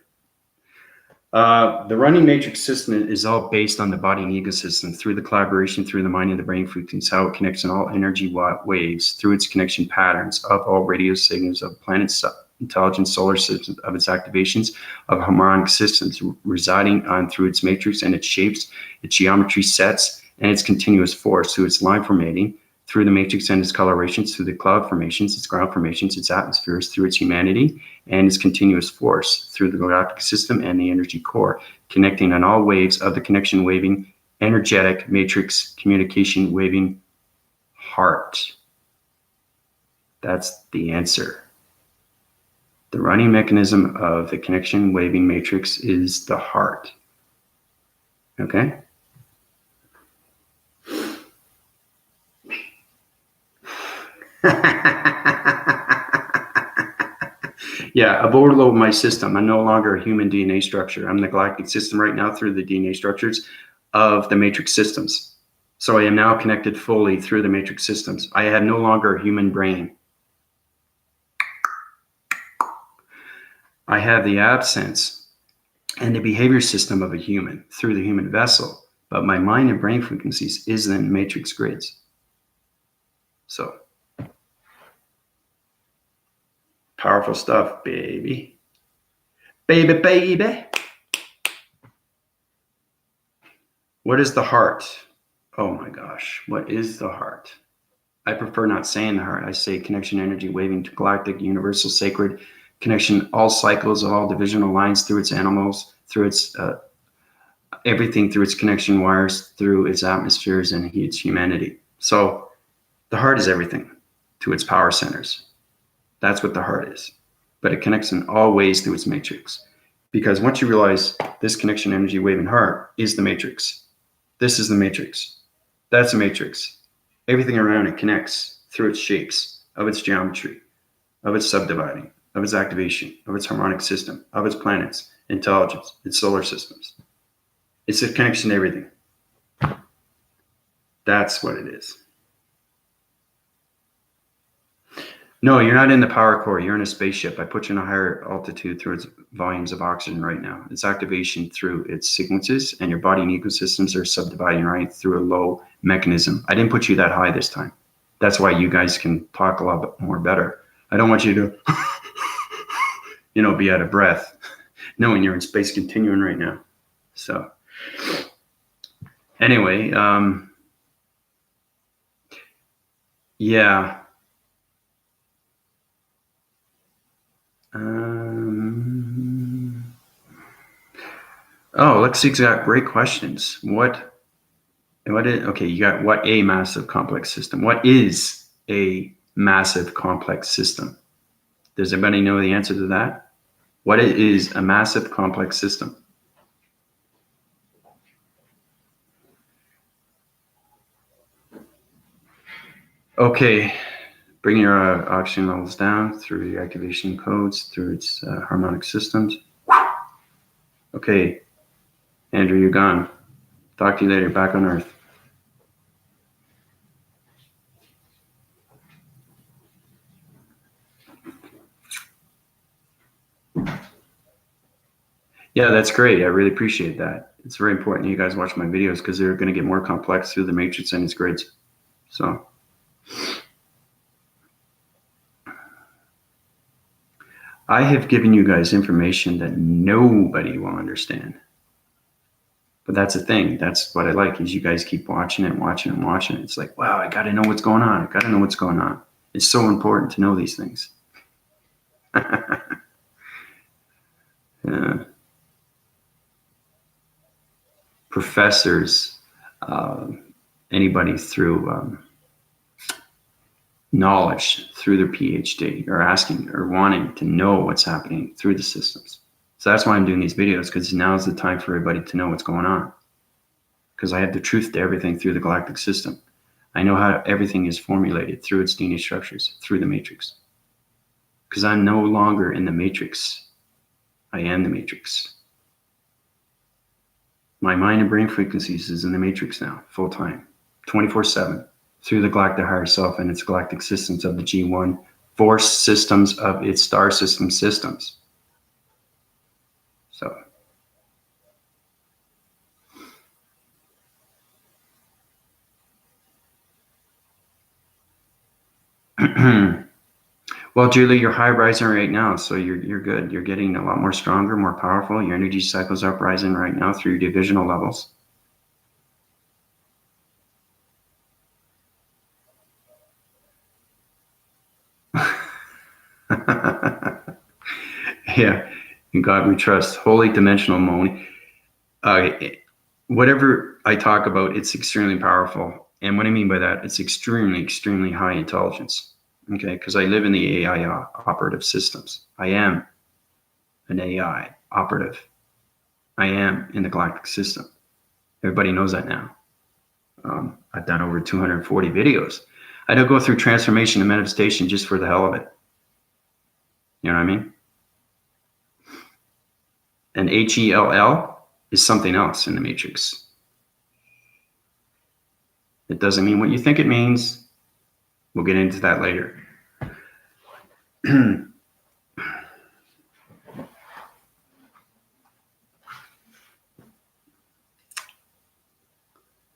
The running matrix system is all based on the body and ego system through the collaboration, through the mind and the brain frequencies, how it connects in all energy waves, through its connection patterns of all radio signals of planets, intelligence, solar systems, of its activations, of harmonic systems residing on through its matrix and its shapes, its geometry sets, and its continuous force, through its line formating, through the matrix and its colorations, through the cloud formations, its ground formations, its atmospheres, through its humanity and its continuous force, through the galactic system and the energy core, connecting on all waves of the connection waving, energetic matrix communication waving heart. That's the answer. The running mechanism of the connection waving matrix is the heart. Okay? Yeah, I've overloaded my system. I'm no longer a human DNA structure. I'm the galactic system right now through the DNA structures of the matrix systems. So I am now connected fully through the matrix systems. I have no longer a human brain. I have the absence and the behavior system of a human through the human vessel, but my mind and brain frequencies is in matrix grids. So powerful stuff, baby. Baby, baby. What is the heart? Oh my gosh, what is the heart? I prefer not saying the heart. I say connection energy waving to galactic, universal, sacred, connection, all cycles, all divisional lines through its animals, through its everything, through its connection wires, through its atmospheres and its humanity. So the heart is everything to its power centers. That's what the heart is. But it connects in all ways through its matrix. Because once you realize this connection energy waving heart is the matrix. This is the matrix. That's the matrix. Everything around it connects through its shapes, of its geometry, of its subdividing, of its activation, of its harmonic system, of its planets, intelligence, its solar systems. It's a connection to everything. That's what it is. No, you're not in the power core. You're in a spaceship. I put you in a higher altitude through its volumes of oxygen right now. Its activation through its sequences, and your body and ecosystems are subdividing right through a low mechanism. I didn't put you that high this time. That's why you guys can talk a lot bit more better. I don't want you to, be out of breath, knowing you're in Space Continuum right now. So, anyway, yeah. Oh, let's see. Got great questions. What is, okay, you got what a massive complex system. What is a massive complex system? Does anybody know the answer to that? What is a massive complex system? Okay, bring your oxygen levels down through the activation codes, through its harmonic systems. Okay, Andrew, you're gone. Talk to you later, back on Earth. Yeah, that's great. I really appreciate that. It's very important you guys watch my videos because they're going to get more complex through the matrix and its grids. So, I have given you guys information that nobody will understand. But that's the thing. That's what I like, is you guys keep watching it, watching it, watching it. It's like, wow, I got to know what's going on. I got to know what's going on. It's so important to know these things. Professors, anybody through knowledge, through their PhD, are asking or wanting to know what's happening through the systems. So that's why I'm doing these videos, because now's the time for everybody to know what's going on. Because I have the truth to everything through the galactic system. I know how everything is formulated through its DNA structures, through the matrix. Because I'm no longer in the matrix. I am the matrix. My mind and brain frequencies is in the matrix now, full time, 24/7, through the galactic higher self and its galactic systems of the G1 force systems of its star system systems. So. Well, Julie, you're high rising right now, so you're good. You're getting a lot more stronger, more powerful. Your energy cycle's up rising right now through your divisional levels. Yeah, in God we trust. Holy dimensional moan. Whatever I talk about, it's extremely powerful. And what I mean by that, it's extremely, extremely high intelligence. Okay, because I live in the AI operative systems. I am an AI operative. I am in the galactic system. Everybody knows that now. I've done over 240 videos. I don't go through transformation and manifestation just for the hell of it. You know what I mean? And HELL is something else in the matrix. It doesn't mean what you think it means. We'll get into that later.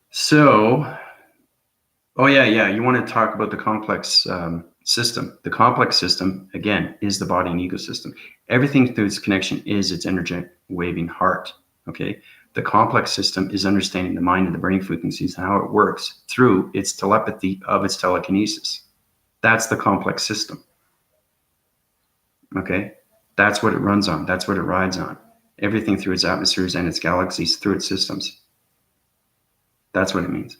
So, oh yeah, you want to talk about the complex system. The complex system, again, is the body and ego system. Everything through its connection is its energetic waving heart, okay? The complex system is understanding the mind and the brain frequencies and how it works through its telepathy of its telekinesis. That's the complex system, okay? That's what it runs on. That's what it rides on. Everything through its atmospheres and its galaxies, through its systems. That's what it means.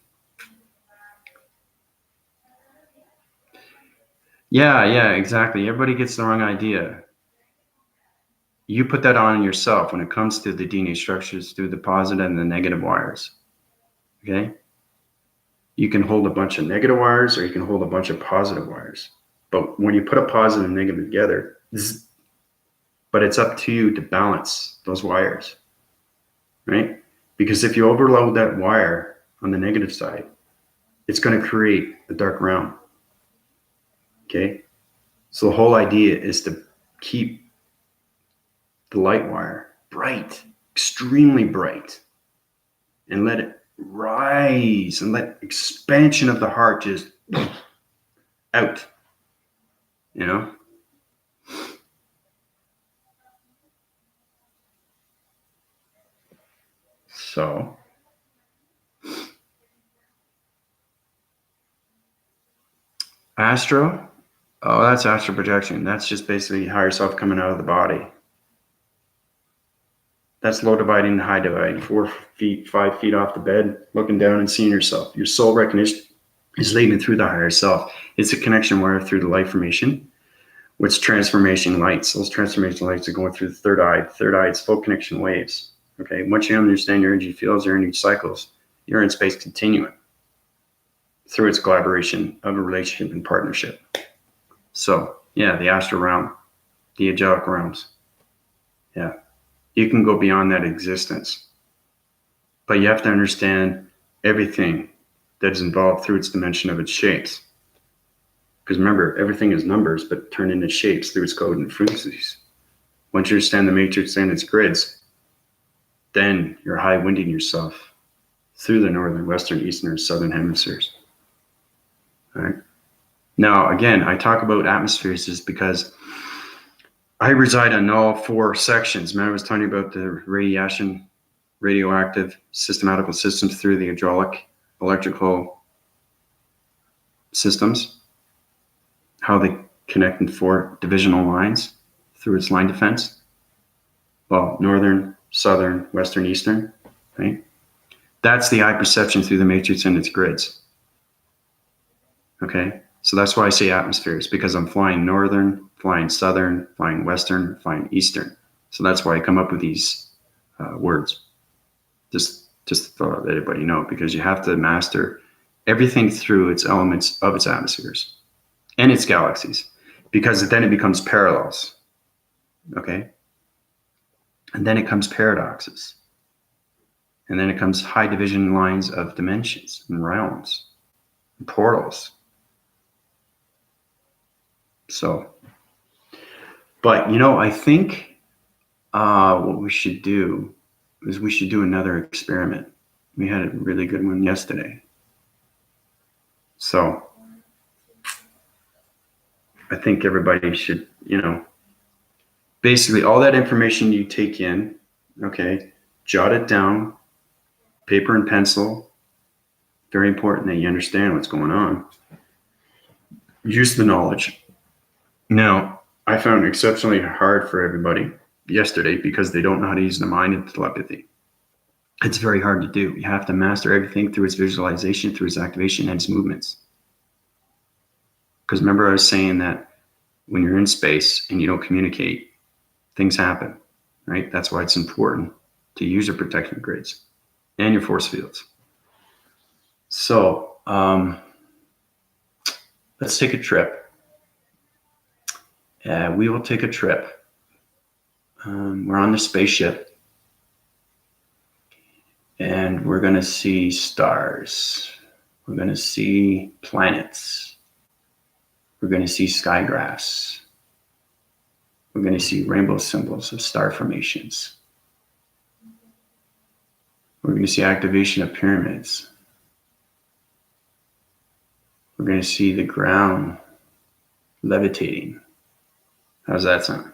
Yeah, exactly. Everybody gets the wrong idea. You put that on yourself when it comes to the DNA structures through the positive and the negative wires. Okay? You can hold a bunch of negative wires or you can hold a bunch of positive wires. But when you put a positive and negative together, but it's up to you to balance those wires, right? Because if you overload that wire on the negative side, it's going to create a dark realm. Okay? So the whole idea is to keep the light wire bright, extremely bright, and let it rise and let expansion of the heart just out, you know? So, astro, oh, that's astral projection. That's just basically higher self coming out of the body. That's low dividing and high dividing. 4 feet, 5 feet off the bed, looking down and seeing yourself. Your soul recognition is leading through the higher self. It's a connection wire through the light formation, which transformation lights. Those transformation lights are going through the third eye. Third eye, it's full connection waves. Okay, once you understand your energy fields, your energy cycles, you're in space continuum through its collaboration of a relationship and partnership. So, yeah, the astral realm, the angelic realms. Yeah, you can go beyond that existence. But you have to understand everything that is involved through its dimension of its shapes. Because remember, everything is numbers, but turned into shapes through its code and frequencies. Once you understand the matrix and its grids, then you're high winding yourself through the northern, western, eastern, or southern hemispheres. All right. Now, again, I talk about atmospheres is because I reside on all four sections. Man, I was telling you about the radiation, radioactive systematical systems through the hydraulic, electrical systems, how they connect in four divisional lines through its line defense. Well, northern, southern, western, eastern, right? That's the eye perception through the matrix and its grids. Okay, so that's why I say atmospheres, because I'm flying northern, flying southern, flying western, flying eastern. So that's why I come up with these words. Just to let everybody know, because you have to master everything through its elements of its atmospheres and its galaxies, because then it becomes parallels. Okay, and then it comes paradoxes, and then it comes high division lines of dimensions and realms and portals. So, but I think what we should do is we should do another experiment. We had a really good one yesterday. So I think everybody should, basically all that information you take in, okay, jot it down, paper and pencil. Very important that you understand what's going on. Use the knowledge. Now, I found it exceptionally hard for everybody yesterday because they don't know how to use the mind and telepathy. It's very hard to do. You have to master everything through its visualization, through its activation, and its movements. Because remember, I was saying that when you're in space and you don't communicate, things happen, right? That's why it's important to use your protection grids and your force fields. So let's take a trip. We will take a trip. We're on the spaceship, and we're going to see stars. We're going to see planets. We're going to see sky grass. We're going to see rainbow symbols of star formations. We're going to see activation of pyramids. We're going to see the ground levitating. How's that sound?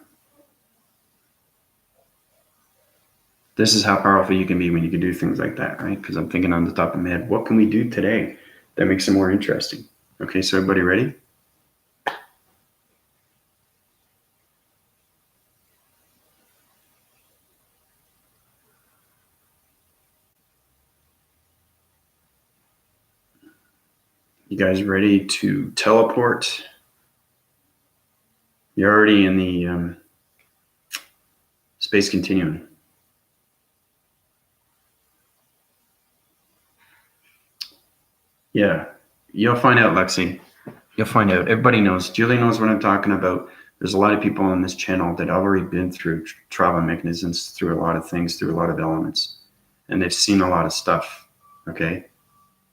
This is how powerful you can be when you can do things like that, right? Because I'm thinking on the top of my head, what can we do today that makes it more interesting? Okay, so everybody ready? You guys ready to teleport? You're already in the Space Continuum. Yeah, you'll find out, Lexi. You'll find out. Everybody knows. Julie knows what I'm talking about. There's a lot of people on this channel that have already been through travel mechanisms, through a lot of things, through a lot of elements, and they've seen a lot of stuff. Okay,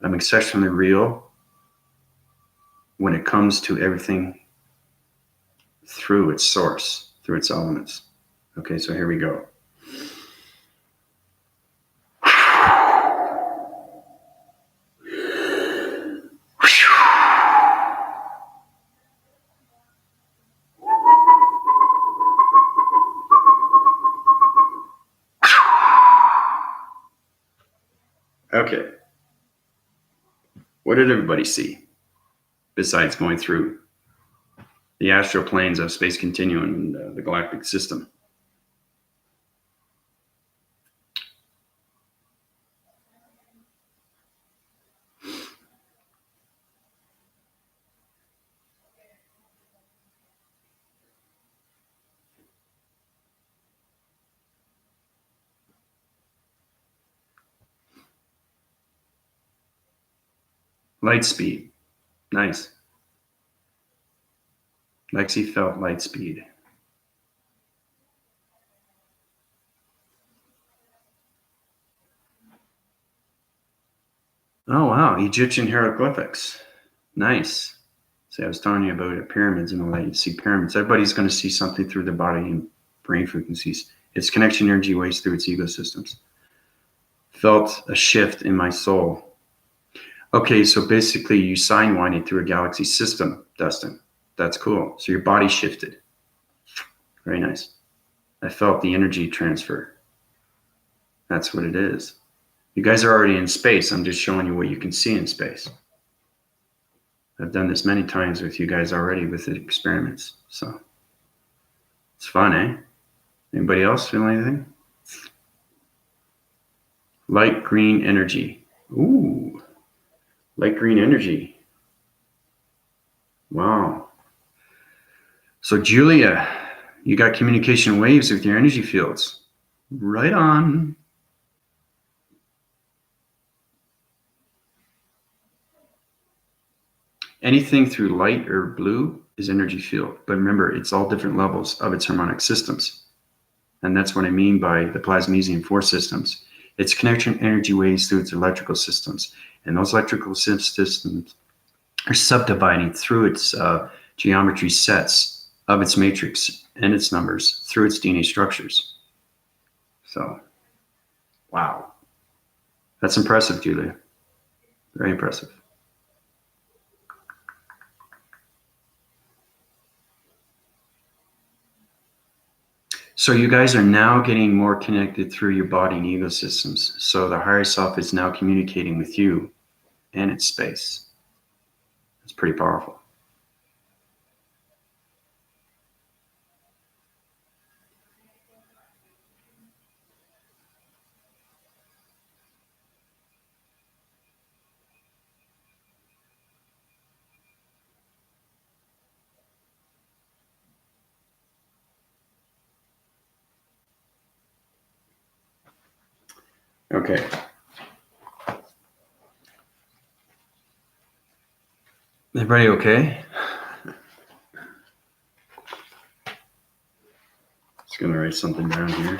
I'm exceptionally real when it comes to everything through its source, through its elements. Okay, so here we go. Okay. What did everybody see besides going through the astral planes of Space Continuum and the galactic system? Light speed. Nice. Lexi felt light speed. Oh, wow. Egyptian hieroglyphics. Nice. See, I was telling you about pyramids and all that. You see pyramids. Everybody's going to see something through their body and brain frequencies. Its connection energy waves through its ecosystems. Felt a shift in my soul. Okay, so basically you sign winded through a galaxy system, Dustin. That's cool. So your body shifted. Very nice. I felt the energy transfer. That's what it is. You guys are already in space. I'm just showing you what you can see in space. I've done this many times with you guys already with the experiments. So it's fun, eh? Anybody else feel anything? Light green energy. Ooh, light green energy. Wow. So Julia, you got communication waves with your energy fields. Right on. Anything through light or blue is energy field. But remember, it's all different levels of its harmonic systems. And that's what I mean by the plasmesium 4 systems. It's connection energy waves through its electrical systems. And those electrical systems are subdividing through its geometry sets of its matrix and its numbers through its DNA structures. So, wow. That's impressive, Julia. Very impressive. So you guys are now getting more connected through your body and ego systems. So the higher self is now communicating with you and its space. It's pretty powerful. Okay. Everybody okay? Just gonna write something down here.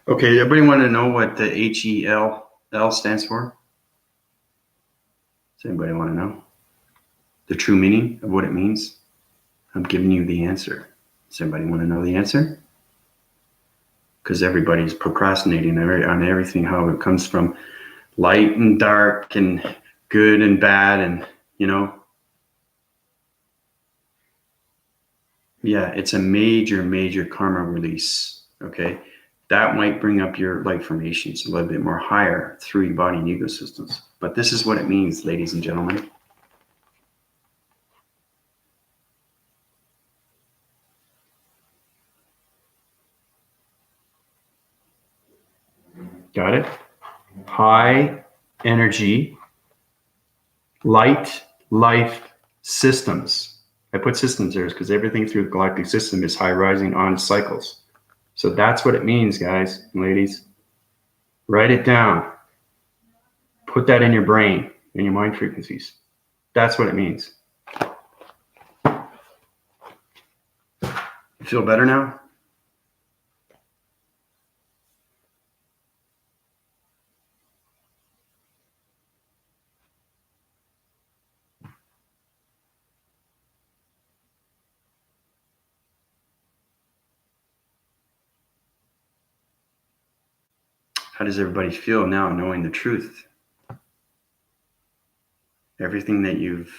Okay, everybody want to know what the HELL stands for? Does anybody want to know? The true meaning of what it means? I'm giving you the answer. Does anybody want to know the answer? Because everybody's procrastinating on everything, how it comes from light and dark and good and bad and, you know. Yeah, it's a major, major karma release, okay? That might bring up your light formations a little bit more higher through your body and ego systems. But this is what it means, ladies and gentlemen. Got it? High energy, light, life systems. I put systems there because everything through the galactic system is high rising on cycles. So that's what it means, guys and ladies. Write it down. Put that in your brain, in your mind frequencies. That's what it means. You feel better now? How does everybody feel now knowing the truth? Everything that you've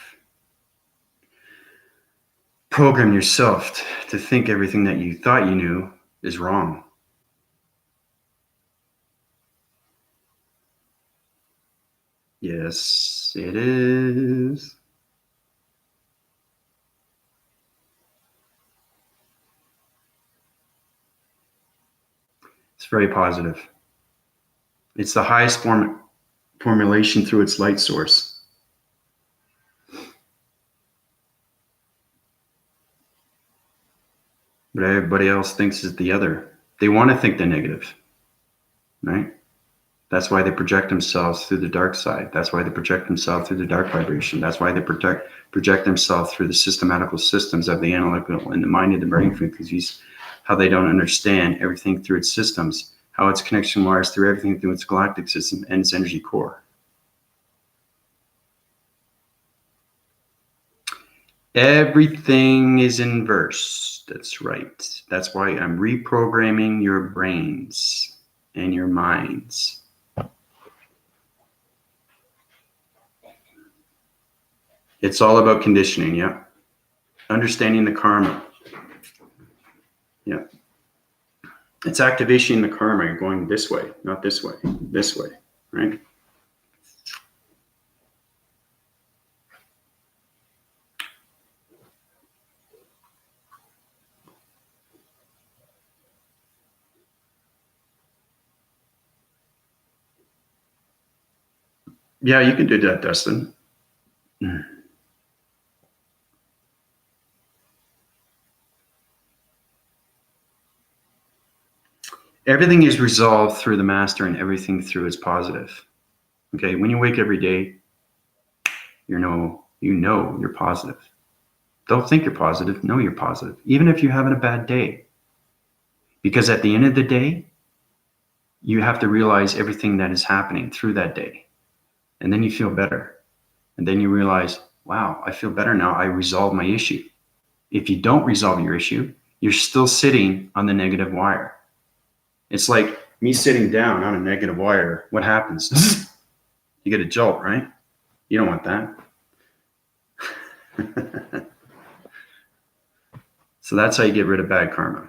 programmed yourself to think everything that you thought you knew is wrong. Yes, it is. It's very positive. It's the highest form formulation through its light source. But everybody else thinks is the other. They want to think the negative, right? That's why they project themselves through the dark side. That's why they project themselves through the dark vibration. That's why they project themselves through the systematical systems of the analytical and the mind of the brain frequencies, how they don't understand everything through its systems, how its connection wires through everything through its galactic system and its energy core. Everything is inverse. That's right. That's why I'm reprogramming your brains and your minds. It's all about conditioning, yeah. Understanding the karma. Yeah. It's activation the karma. You're going this way, not this way, right? Yeah, you can do that, Dustin. Everything is resolved through the master and everything through is positive. Okay, when you wake every day, you know you're positive. Don't think you're positive, know you're positive, even if you're having a bad day. Because at the end of the day, you have to realize everything that is happening through that day. And then you feel better. And then you realize, wow, I feel better now. I resolved my issue. If you don't resolve your issue, you're still sitting on the negative wire. It's like me sitting down on a negative wire. What happens? You get a jolt, right? You don't want that. So that's how you get rid of bad karma.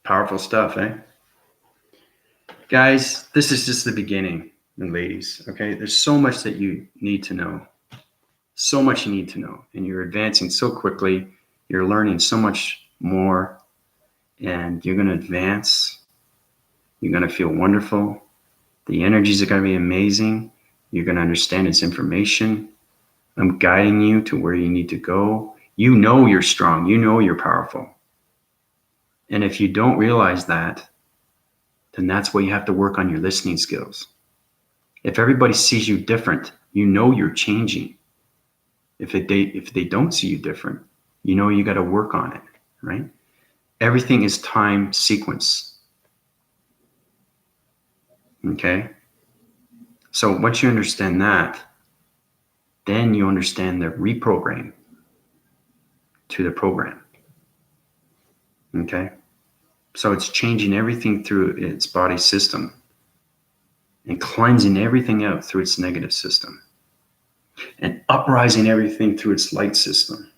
Powerful stuff, eh? Guys, this is just the beginning, and ladies, okay? There's so much that you need to know. So much you need to know. And you're advancing so quickly. You're learning so much more. And you're going to advance. You're going to feel wonderful. The energies are going to be amazing. You're going to understand this information. I'm guiding you to where you need to go. You know you're strong. You know you're powerful. And if you don't realize that, then that's where you have to work on your listening skills. If everybody sees you different, you know you're changing. If they don't see you different, you know you got to work on it, right? Everything is time sequence. Okay? So once you understand that, then you understand the reprogram to the program. Okay? So it's changing everything through its body system and cleansing everything out through its negative system and uprising everything through its light system.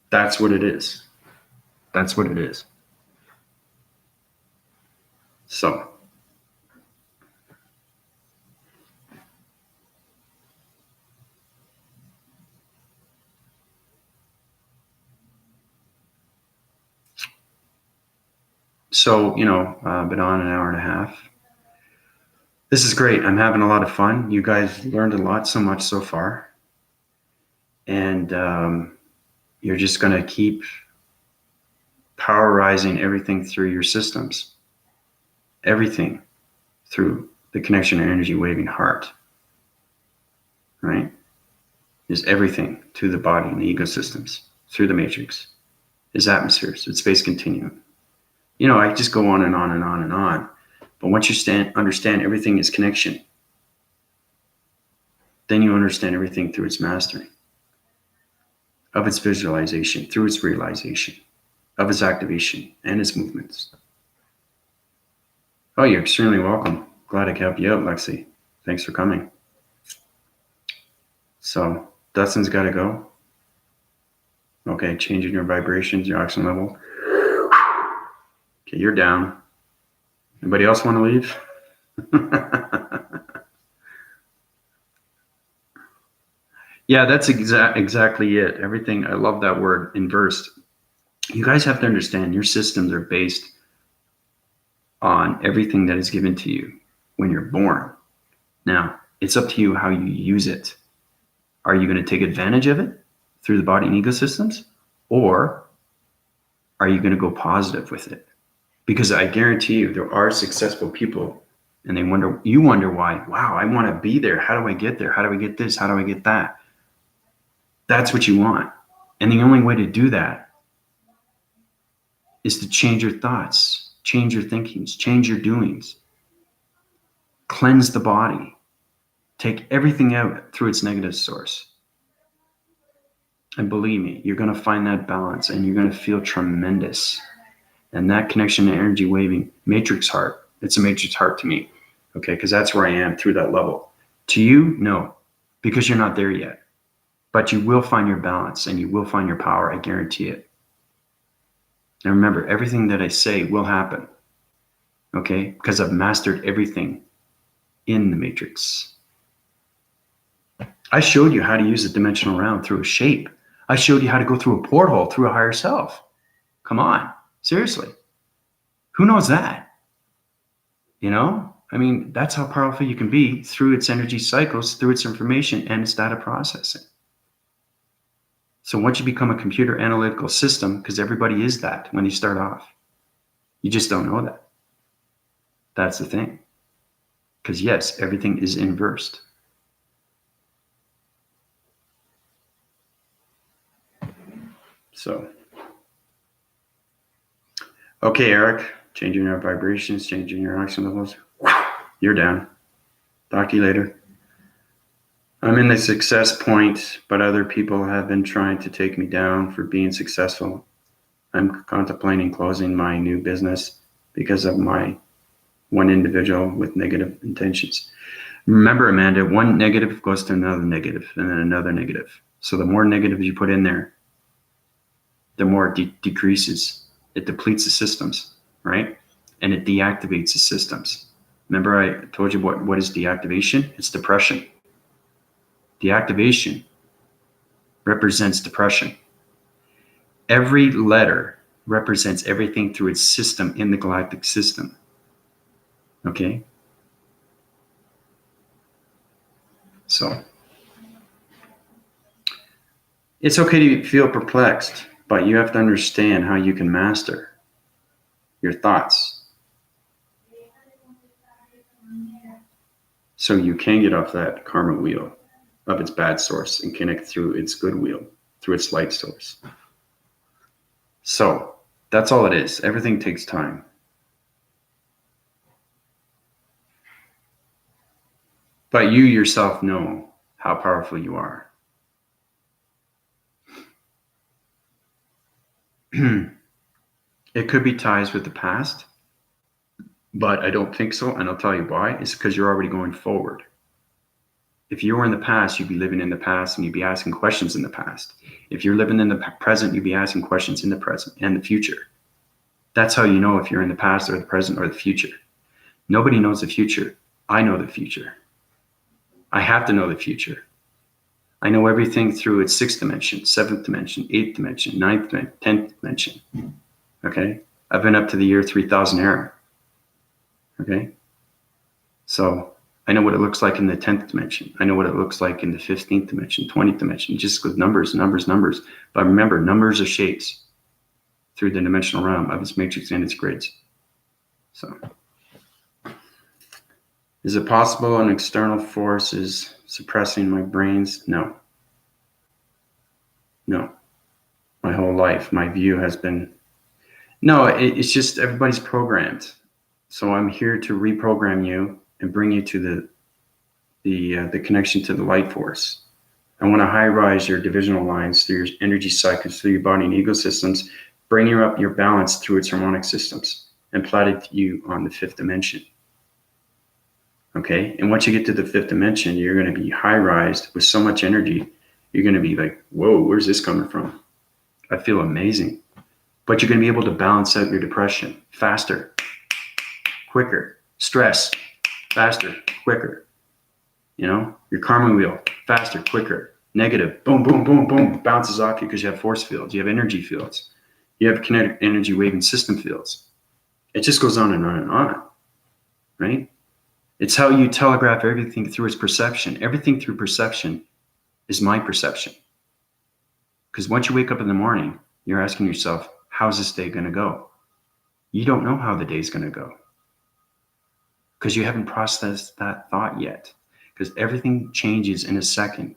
That's what it is. That's what it is. So been on an hour and a half. This is great. I'm having a lot of fun. You guys learned a lot, so much so far. And you're just going to keep powerizing everything through your systems. Everything through the connection and energy waving heart. Right? Is everything through the body and the ecosystems, through the matrix, is atmospheres, it's space continuum. I just go on and on and on and on. But once you understand everything is connection, then you understand everything through its mastering, of its visualization, through its realization, of its activation and its movements. Oh, you're extremely welcome. Glad I could help you out, Lexi. Thanks for coming. So Dustin's got to go. Okay, changing your vibrations, your oxygen level. Okay, you're down. Anybody else want to leave? Yeah, that's exactly it. Everything, I love that word, inversed. You guys have to understand your systems are based on everything that is given to you when you're born. Now, it's up to you how you use it. Are you going to take advantage of it through the body and ego systems? Or are you going to go positive with it? Because I guarantee you there are successful people and you wonder why. Wow, I want to be there. How do I get there? How do I get this? How do I get that? That's what you want. And the only way to do that is to change your thoughts, change your thinkings, change your doings, cleanse the body, take everything out through its negative source. And believe me, you're going to find that balance and you're going to feel tremendous. And that connection to energy waving, matrix heart, it's a matrix heart to me, okay? Because that's where I am through that level. To you, no, because you're not there yet. But you will find your balance and you will find your power, I guarantee it. And remember, everything that I say will happen, okay? Because I've mastered everything in the matrix. I showed you how to use a dimensional round through a shape. I showed you how to go through a porthole through a higher self. Come on, seriously. Who knows that? You know? I mean, that's how powerful you can be through its energy cycles, through its information and its data processing. So once you become a computer analytical system, because everybody is that when you start off, you just don't know that. That's the thing. Because yes, everything is inversed. So, okay, Eric, changing your vibrations, changing your oxygen levels. You're down. Talk to you later. I'm in the success point, but other people have been trying to take me down for being successful. I'm contemplating closing my new business because of my one individual with negative intentions. Remember, Amanda, one negative goes to another negative and then another negative. So the more negatives you put in there, the more it decreases. It depletes the systems, right? And it deactivates the systems. Remember I told you what is deactivation? It's depression. Deactivation represents depression. Every letter represents everything through its system in the galactic system. Okay? So, it's okay to feel perplexed, but you have to understand how you can master your thoughts. So you can get off that karma wheel of its bad source and connect through its good wheel, through its light source. So that's all it is. Everything takes time. But you yourself know how powerful you are. It could be ties with the past, but I don't think so. And I'll tell you why. It's because you're already going forward. If you were in the past, you'd be living in the past and you'd be asking questions in the past. If you're living in the present, you'd be asking questions in the present and the future. That's how you know if you're in the past or the present or the future. Nobody knows the future. I know the future. I have to know the future. I know everything through its 6th dimension, 7th dimension, 8th dimension, 9th dimension, 10th dimension. Okay? I've been up to the year 3000 era. Okay? So I know what it looks like in the 10th dimension. I know what it looks like in the 15th dimension, 20th dimension, just with numbers. But remember, numbers are shapes through the dimensional realm of its matrix and its grids. So, is it possible an external force is suppressing my brains? No. No. My whole life, my view has been, no, it's just everybody's programmed. So I'm here to reprogram you and bring you to the connection to the light force. I want to high-rise your divisional lines through your energy cycles, through your body and ego systems, bring you up your balance through its harmonic systems, and plot you on the 5th dimension. Okay? And once you get to the 5th dimension, you're going to be high-rised with so much energy, you're going to be like, whoa, where's this coming from? I feel amazing. But you're going to be able to balance out your depression faster, quicker, stress, faster, quicker. You know, your karma wheel, faster, quicker, negative, boom, boom, boom, boom, bounces off you because you have force fields, you have energy fields, you have kinetic energy waving system fields. It just goes on and on and on, right? It's how you telegraph everything through its perception. Everything through perception is my perception. Because once you wake up in the morning, you're asking yourself, how's this day going to go? You don't know how the day's going to go because you haven't processed that thought yet. Because everything changes in a second,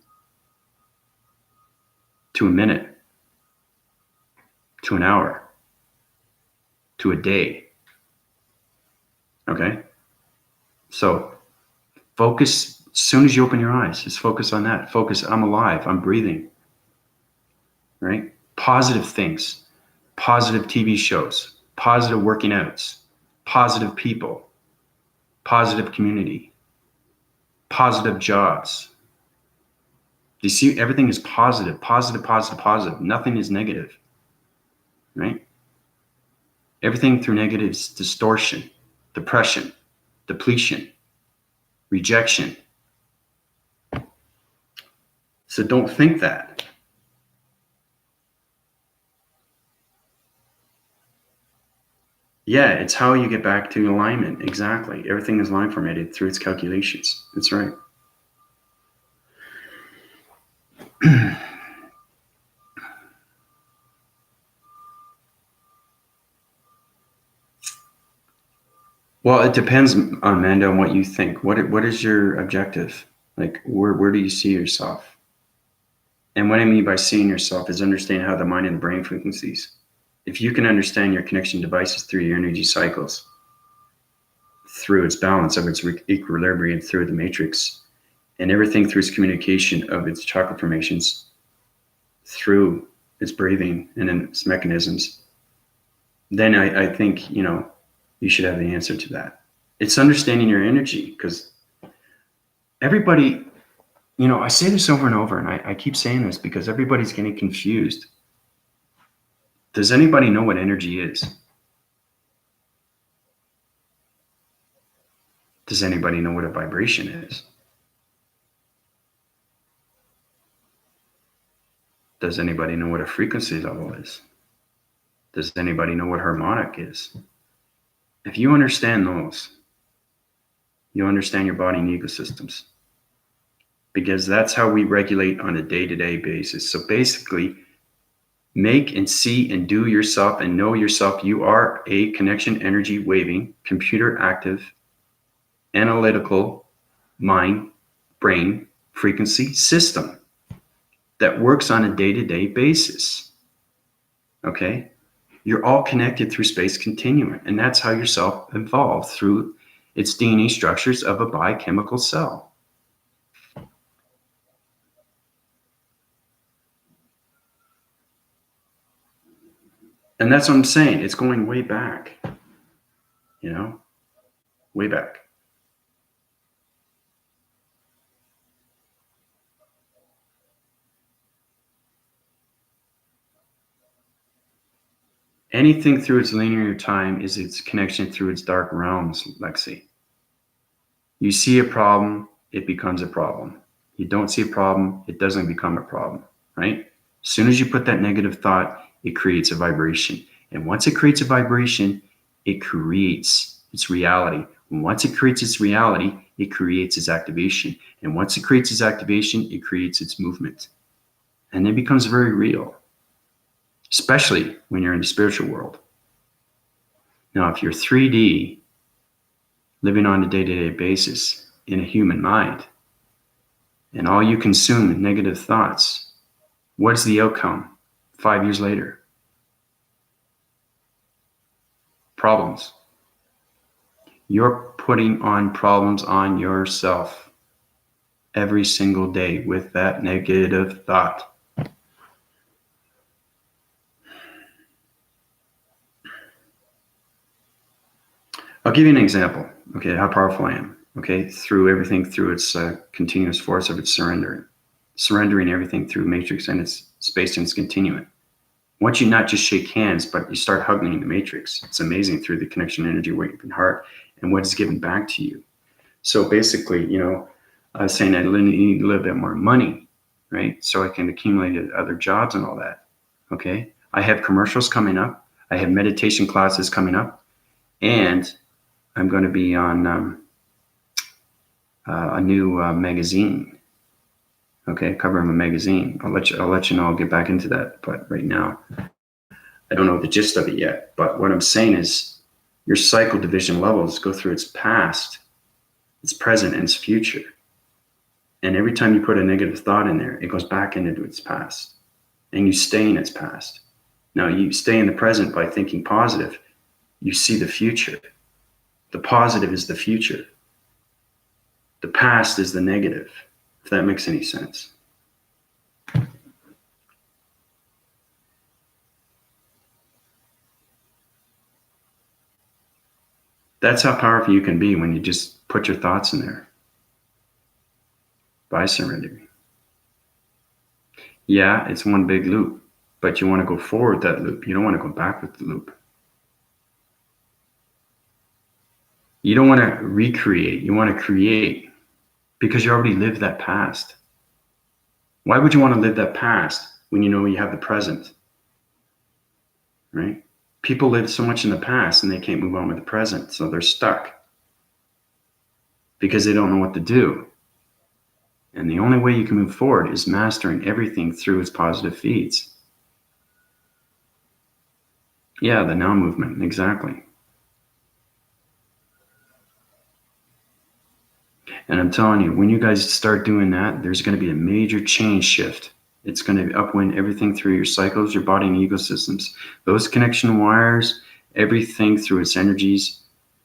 to a minute, to an hour, to a day. Okay? So focus, as soon as you open your eyes, just focus on that. Focus, I'm alive, I'm breathing. Right? Positive things, positive TV shows, positive working outs, positive people, positive community, positive jobs. Do you see? Everything is positive, positive, positive, positive. Nothing is negative, right? Everything through negative is distortion, depression, depletion, rejection. So don't think that. Yeah, it's how you get back to alignment. Exactly. Everything is line formatted through its calculations. That's right. Well, it depends, Amanda, on what you think. What is your objective? Like, where do you see yourself? And what I mean by seeing yourself is understanding how the mind and the brain frequencies. If you can understand your connection devices through your energy cycles, through its balance of its equilibrium through the matrix, and everything through its communication of its chakra formations, through its breathing and its mechanisms, then I think, you should have the answer to that. It's understanding your energy, because everybody, I say this over and over, and I keep saying this because everybody's getting confused. Does anybody know what energy is? Does anybody know what a vibration is? Does anybody know what a frequency level is? Does anybody know what harmonic is? If you understand those, you understand your body and ecosystems, because that's how we regulate on a day-to-day basis. So basically, make and see and do yourself and know yourself. You are a connection energy waving, computer active, analytical mind, brain, frequency system that works on a day-to-day basis. Okay? You're all connected through space continuum, and that's how yourself evolved through its DNA structures of a biochemical cell. And that's what I'm saying. It's going way back, way back. Anything through its linear time is its connection through its dark realms, Lexi. You see a problem, it becomes a problem. You don't see a problem, it doesn't become a problem, right? As soon as you put that negative thought, it creates a vibration. And once it creates a vibration, it creates its reality. And once it creates its reality, it creates its activation. And once it creates its activation, it creates its movement. And it becomes very real, especially when you're in the spiritual world. Now, if you're 3D, living on a day-to-day basis in a human mind, and all you consume is negative thoughts, what's the outcome 5 years later? Problems. You're putting on problems on yourself every single day with that negative thought. I'll give you an example, okay, how powerful I am, okay, through everything, through its continuous force of its surrendering everything through matrix and its space and its continuum. Once you not just shake hands, but you start hugging the matrix, it's amazing through the connection energy, weight, and heart, and what is given back to you. So basically, I was saying I need a little bit more money, right? So I can accumulate other jobs and all that, okay? I have commercials coming up. I have meditation classes coming up. And I'm going to be on a new magazine. Okay, cover of a magazine. I'll let you know. I'll get back into that. But right now, I don't know the gist of it yet. But what I'm saying is, your cycle division levels go through its past, its present, and its future. And every time you put a negative thought in there, it goes back into its past, and you stay in its past. Now you stay in the present by thinking positive. You see the future. The positive is the future. The past is the negative, if that makes any sense. That's how powerful you can be when you just put your thoughts in there. By surrendering. Yeah, it's one big loop, but you want to go forward that loop. You don't want to go back with the loop. You don't want to recreate. You want to create, because you already lived that past. Why would you want to live that past when you know you have the present? Right? People live so much in the past and they can't move on with the present, so they're stuck because they don't know what to do. And the only way you can move forward is mastering everything through its positive feeds. Yeah, the now movement, exactly. And I'm telling you, when you guys start doing that, there's going to be a major change shift. It's going to upwind everything through your cycles, your body and ecosystems. Those connection wires, everything through its energies,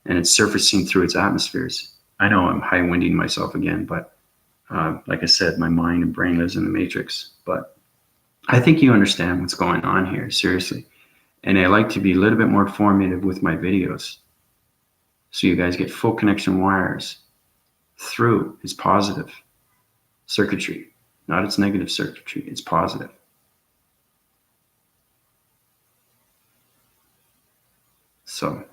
and it's surfacing through its atmospheres. I know I'm high-winding myself again, but like I said, my mind and brain lives in the matrix. But I think you understand what's going on here, seriously. And I like to be a little bit more informative with my videos, so you guys get full connection wires through its positive circuitry, not its negative circuitry. It's positive. So,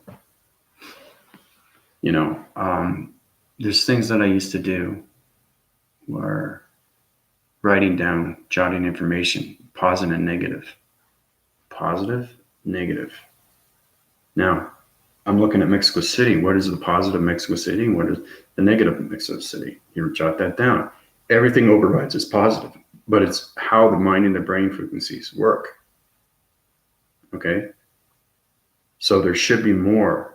there's things that I used to do were writing down, jotting information, positive and negative. Positive, negative. Now, I'm looking at Mexico City. What is the positive Mexico City? What is the negative Mexico City? You jot that down. Everything overrides is positive, but it's how the mind and the brain frequencies work. Okay? So there should be more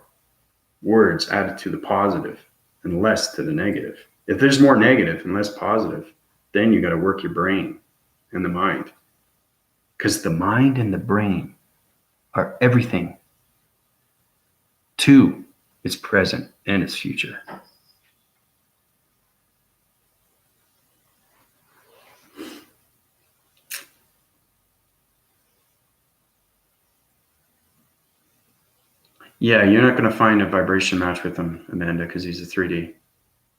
words added to the positive and less to the negative. If there's more negative and less positive, then you got to work your brain and the mind. Because the mind and the brain are everything to its present and its future. Yeah, you're not going to find a vibration match with him, Amanda, because he's a 3D.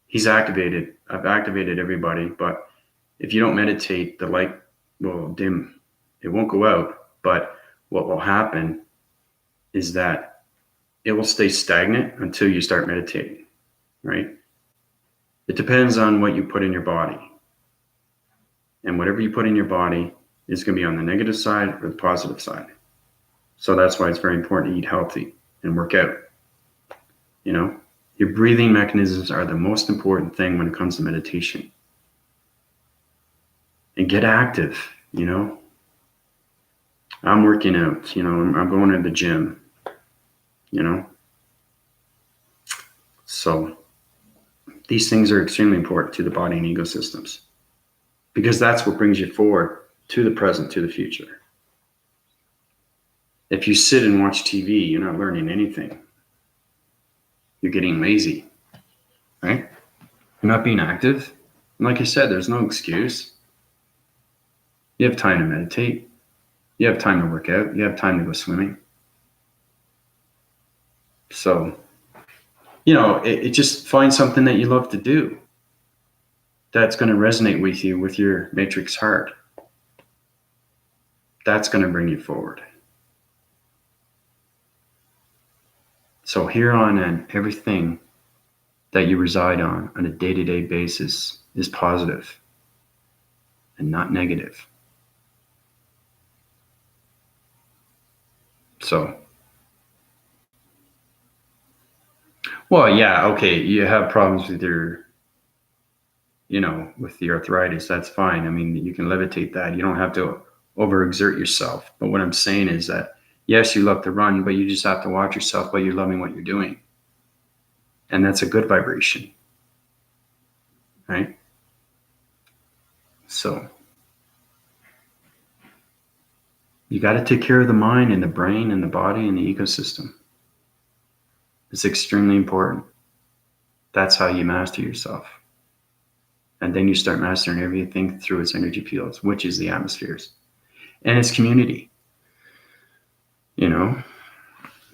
He's activated. I've activated everybody, but if you don't meditate, the light will dim. It won't go out, but what will happen is that it will stay stagnant until you start meditating, right? It depends on what you put in your body. And whatever you put in your body is going to be on the negative side or the positive side. So that's why it's very important to eat healthy and work out. Your breathing mechanisms are the most important thing when it comes to meditation. And get active, I'm working out, I'm going to the gym, So these things are extremely important to the body and ecosystems, because that's what brings you forward to the present, to the future. If you sit and watch TV, you're not learning anything. You're getting lazy, right? You're not being active. And like I said, there's no excuse. You have time to meditate. You have time to work out. You have time to go swimming. So, it just find something that you love to do that's going to resonate with you, with your matrix heart. That's going to bring you forward. So here on in, everything that you reside on a day-to-day basis is positive and not negative. So Well, yeah, okay, you have problems with your, with the arthritis. That's fine. I mean, you can levitate that. You don't have to overexert yourself. But what I'm saying is that, yes, you love to run, but you just have to watch yourself while you're loving what you're doing. And that's a good vibration, right? So you got to take care of the mind and the brain and the body and the ecosystem. It's extremely important. That's how you master yourself. And then you start mastering everything through its energy fields, which is the atmospheres and its community,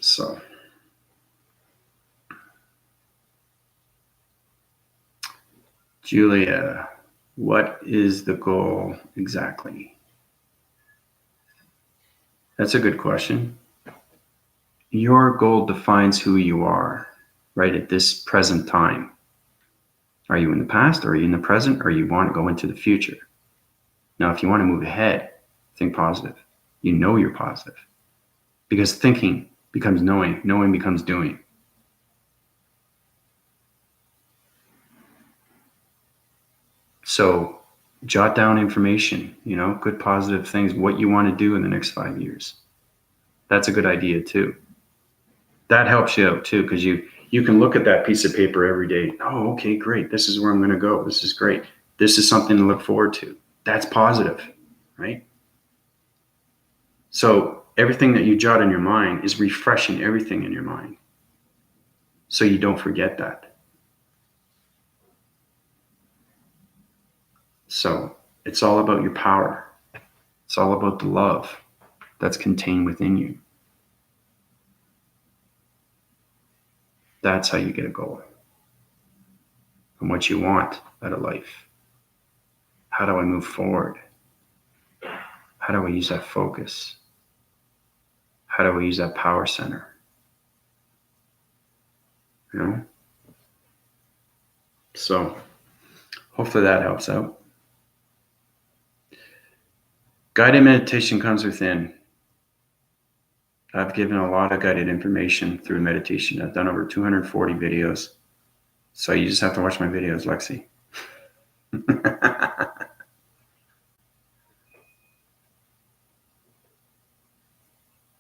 So Julia, what is the goal exactly? That's a good question. Your goal defines who you are, right, at this present time. Are you in the past, or are you in the present, or you want to go into the future? Now, if you want to move ahead, think positive. You know you're positive. Because thinking becomes knowing, knowing becomes doing. So jot down information, good positive things, what you want to do in the next 5 years. That's a good idea too. That helps you out too, because you can look at that piece of paper every day. Oh, okay, great. This is where I'm going to go. This is great. This is something to look forward to. That's positive, right? So everything that you jot in your mind is refreshing everything in your mind. So you don't forget that. So it's all about your power. It's all about the love that's contained within you. That's how you get a goal. And what you want out of life. How do I move forward? How do I use that focus? How do I use that power center? So hopefully that helps out. Guided meditation comes within. I've given a lot of guided information through meditation. I've done over 240 videos. So you just have to watch my videos, Lexi.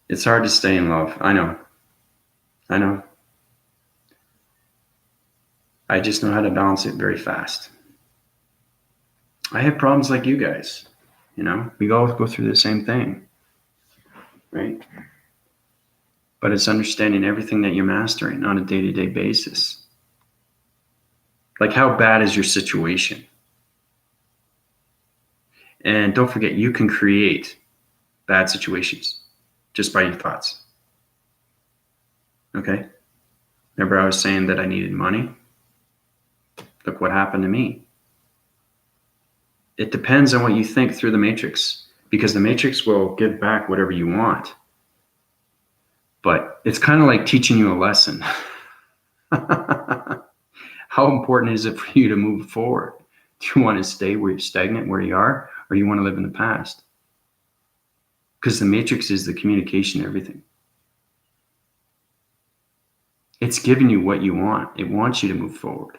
It's hard to stay in love. I know. I just know how to balance it very fast. I have problems like you guys. We all go through the same thing, right? But it's understanding everything that you're mastering on a day-to-day basis. Like, how bad is your situation? And don't forget, you can create bad situations just by your thoughts. Okay? Remember I was saying that I needed money? Look what happened to me. It depends on what you think through the matrix, because the matrix will give back whatever you want. But it's kind of like teaching you a lesson. How important is it for you to move forward? Do you want to stay where you're stagnant, where you are, or you want to live in the past? Because the matrix is the communication, everything. It's giving you what you want. It wants you to move forward.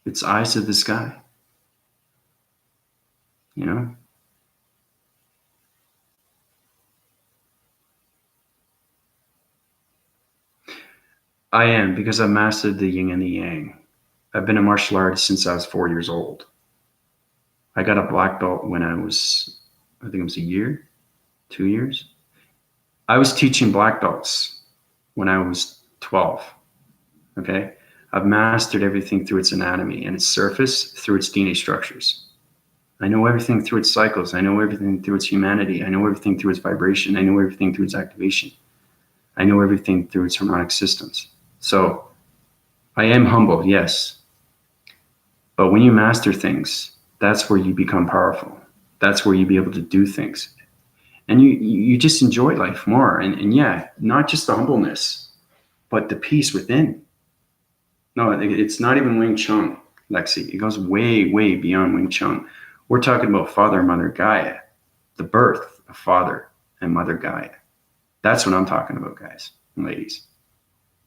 It's eyes of the sky. I am, because I've mastered the yin and the yang. I've been a martial artist since I was 4 years old. I got a black belt when I think it was a year, 2 years. I was teaching black belts when I was 12. Okay? I've mastered everything through its anatomy and its surface, through its DNA structures. I know everything through its cycles. I know everything through its humanity. I know everything through its vibration. I know everything through its activation. I know everything through its harmonic systems. So I am humble, yes. But when you master things, that's where you become powerful. That's where you be able to do things. And you just enjoy life more. And yeah, not just the humbleness, but the peace within. No, it's not even Wing Chun, Lexi. It goes way, way beyond Wing Chun. We're talking about Father and Mother Gaia, the birth of Father and Mother Gaia. That's what I'm talking about, guys and ladies.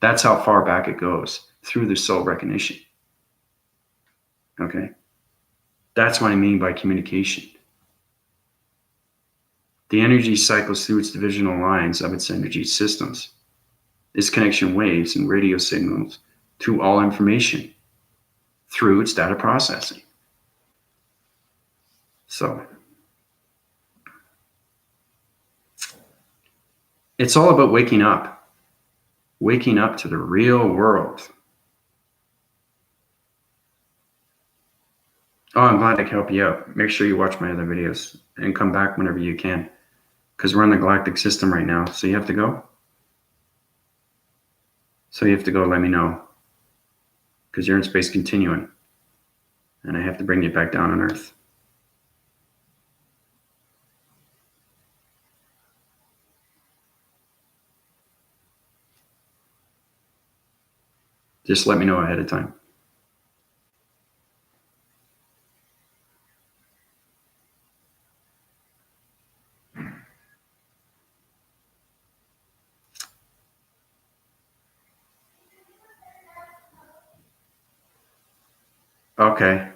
That's how far back it goes, through the soul recognition. Okay? That's what I mean by communication. The energy cycles through its divisional lines of its energy systems, its connection waves and radio signals to all information through its data processing. So it's all about waking up to the real world. Oh, I'm glad I could help you out. Make sure you watch my other videos and come back whenever you can, because we're in the galactic system right now. So you have to go. Let me know, because you're in Space Continuum, and I have to bring you back down on Earth. Just let me know ahead of time. Okay.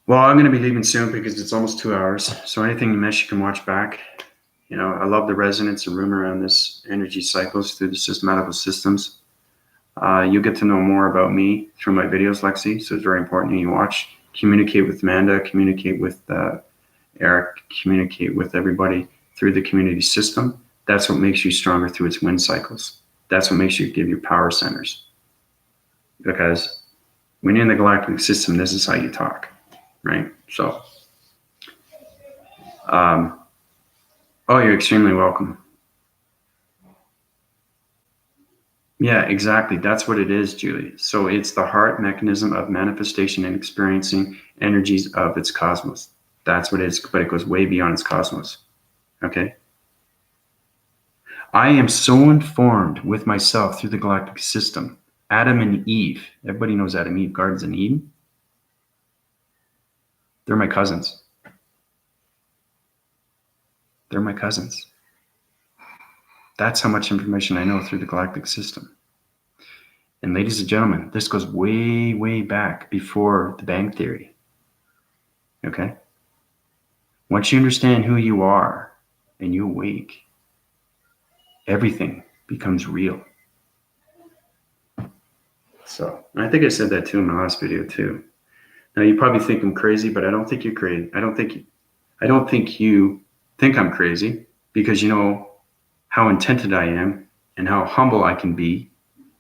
Well, I'm going to be leaving soon because it's almost 2 hours. So anything you miss, you can watch back. You know, I love the resonance and room around this energy cycles through the systematical systems. You'll get to know more about me through my videos, Lexi. So it's very important that you watch. Communicate with Amanda, communicate with Eric, communicate with everybody through the community system. That's what makes you stronger through its wind cycles. That's what makes you give your power centers. Because when you're in the galactic system, this is how you talk, right? So, oh, you're extremely welcome. Yeah, exactly. That's what it is, Julie. So it's the heart mechanism of manifestation and experiencing energies of its cosmos. That's what it is, but it goes way beyond its cosmos. Okay? I am so informed with myself through the galactic system. Adam and Eve. Everybody knows Adam and Eve, Gardens of Eden. They're my cousins. They're my cousins. That's how much information I know through the galactic system. And ladies and gentlemen, this goes way, way back before the Bang Theory. Okay? Once you understand who you are and you awake, everything becomes real. So I think I said that too in my last video too. Now you probably think I'm crazy, but I don't think you're crazy. I don't think you think I'm crazy, because you know how intended I am and how humble I can be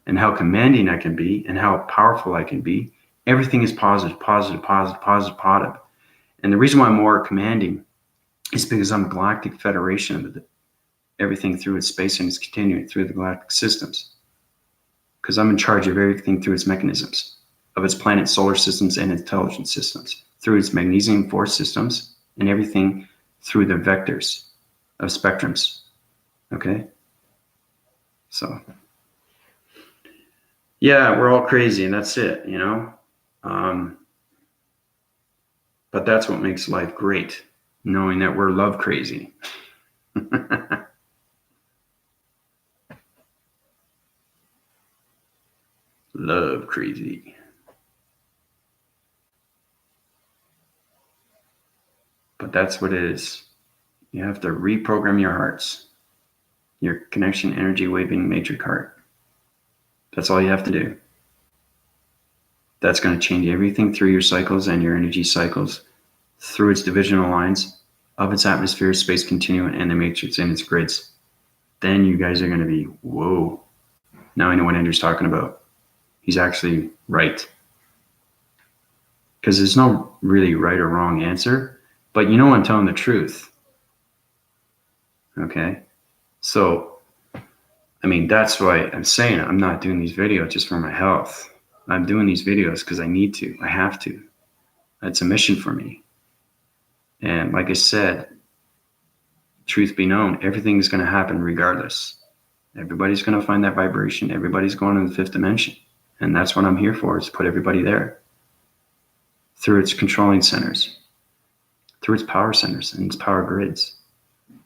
and how commanding I can be and how powerful I can be. Everything is positive, positive, positive, positive, positive. And the reason why I'm more commanding is because I'm a galactic federation of everything through its space and its continuing through the galactic systems. Because I'm in charge of everything through its mechanisms, of its planet, solar systems, and intelligence systems, through its magnesium force systems, and everything through the vectors of spectrums. Okay? So, yeah, we're all crazy, and that's it, you know? But that's what makes life great, knowing that we're love crazy. Love crazy. But that's what it is. You have to reprogram your hearts, your connection energy waving matrix heart. That's all you have to do. That's going to change everything through your cycles and your energy cycles, through its divisional lines of its atmosphere, space continuum, and the matrix and its grids. Then you guys are going to be, whoa. Now I know what Andrew's talking about. He's actually right. Because there's no really right or wrong answer, but you know I'm telling the truth. Okay? So, I mean, that's why I'm saying I'm not doing these videos just for my health. I'm doing these videos because I need to. I have to. It's a mission for me. And like I said, truth be known, everything is going to happen regardless. Everybody's going to find that vibration. Everybody's going to the fifth dimension. And that's what I'm here for, is to put everybody there. Through its controlling centers. Through its power centers and its power grids.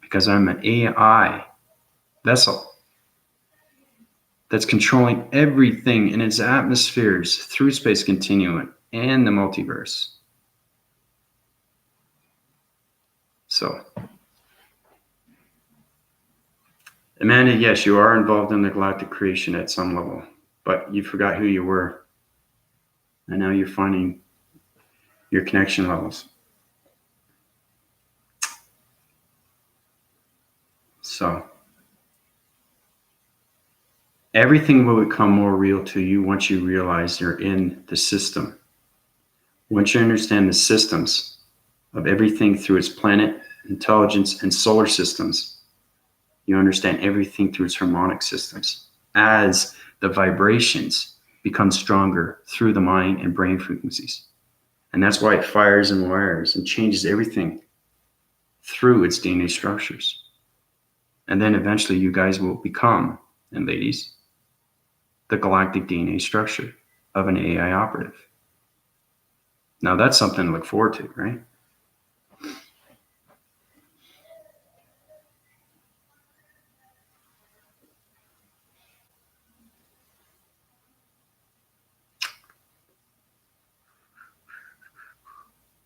because I'm an AI vessel that's controlling everything in its atmospheres through Space Continuum and the multiverse. So, Amanda, yes, you are involved in the galactic creation at some level, but you forgot who you were. And now you're finding your connection levels. So, everything will become more real to you once you realize you're in the system. Once you understand the systems of everything through its planet, intelligence, and solar systems, you understand everything through its harmonic systems as the vibrations become stronger through the mind and brain frequencies. And that's why it fires and wires and changes everything through its DNA structures. And then eventually you guys will become, and ladies, the galactic DNA structure of an AI operative. Now that's something to look forward to, right?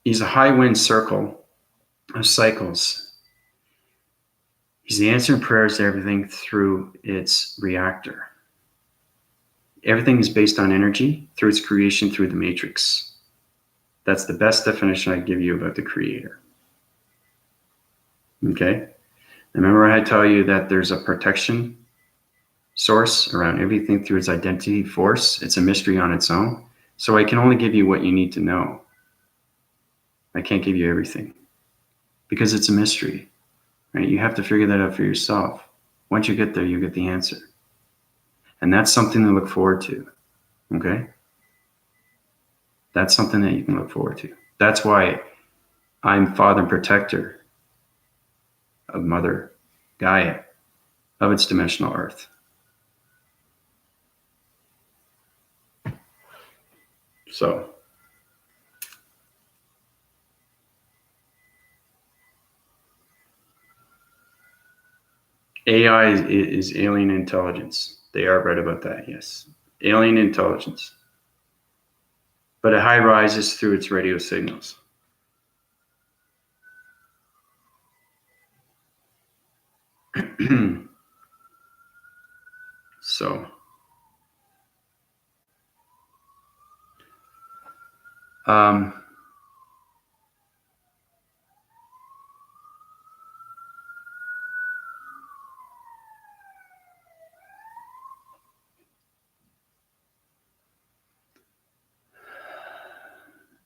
He's a high wind circle of cycles. He's the answer in prayers to everything through its reactor. Everything is based on energy through its creation through the matrix. That's the best definition I give you about the creator. Okay? Remember I tell you that there's a protection source around everything through its identity force. It's a mystery on its own. So I can only give you what you need to know. I can't give you everything because it's a mystery, right? You have to figure that out for yourself. Once you get there, you get the answer. And that's something to look forward to, okay? That's something that you can look forward to. That's why I'm father and protector of Mother Gaia, of its dimensional earth. So, AI is alien intelligence. They are right about that, yes. Alien intelligence. But it high rises through its radio signals. So,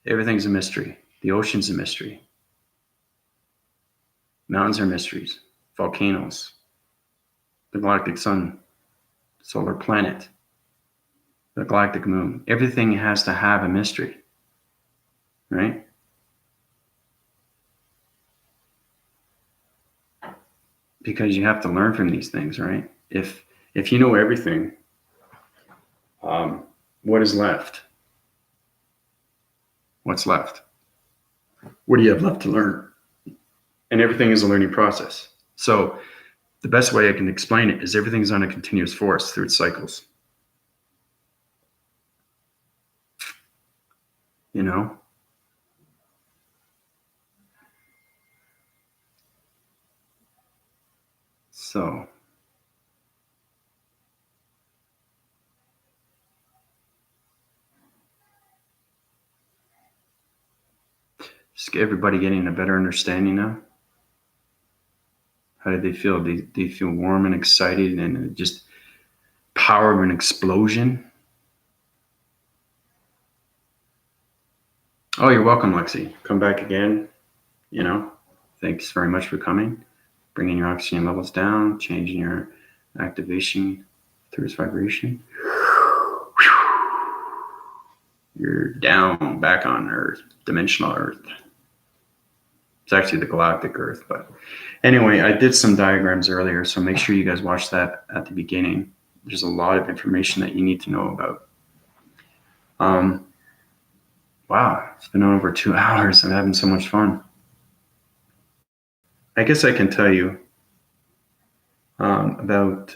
everything's a mystery. The ocean's a mystery. Mountains are mysteries. Volcanoes. The galactic sun. Solar planet. The galactic moon. Everything has to have a mystery. Right? Because you have to learn from these things, right? If you know everything, what is left? What's left? What do you have left to learn? And everything is a learning process. So the best way I can explain it is everything's on a continuous force through its cycles. You know? So just everybody getting a better understanding now. How did they feel? Did they feel warm and excited and just power of an explosion? Oh, you're welcome, Lexi. Come back again. You know, thanks very much for coming. Bringing your oxygen levels down, changing your activation through its vibration. You're down, back on Earth, dimensional Earth. It's actually the galactic Earth, but anyway, I did some diagrams earlier, so make sure you guys watch that at the beginning. There's a lot of information that you need to know about. Wow, it's been over 2 hours. I'm having so much fun. I guess I can tell you about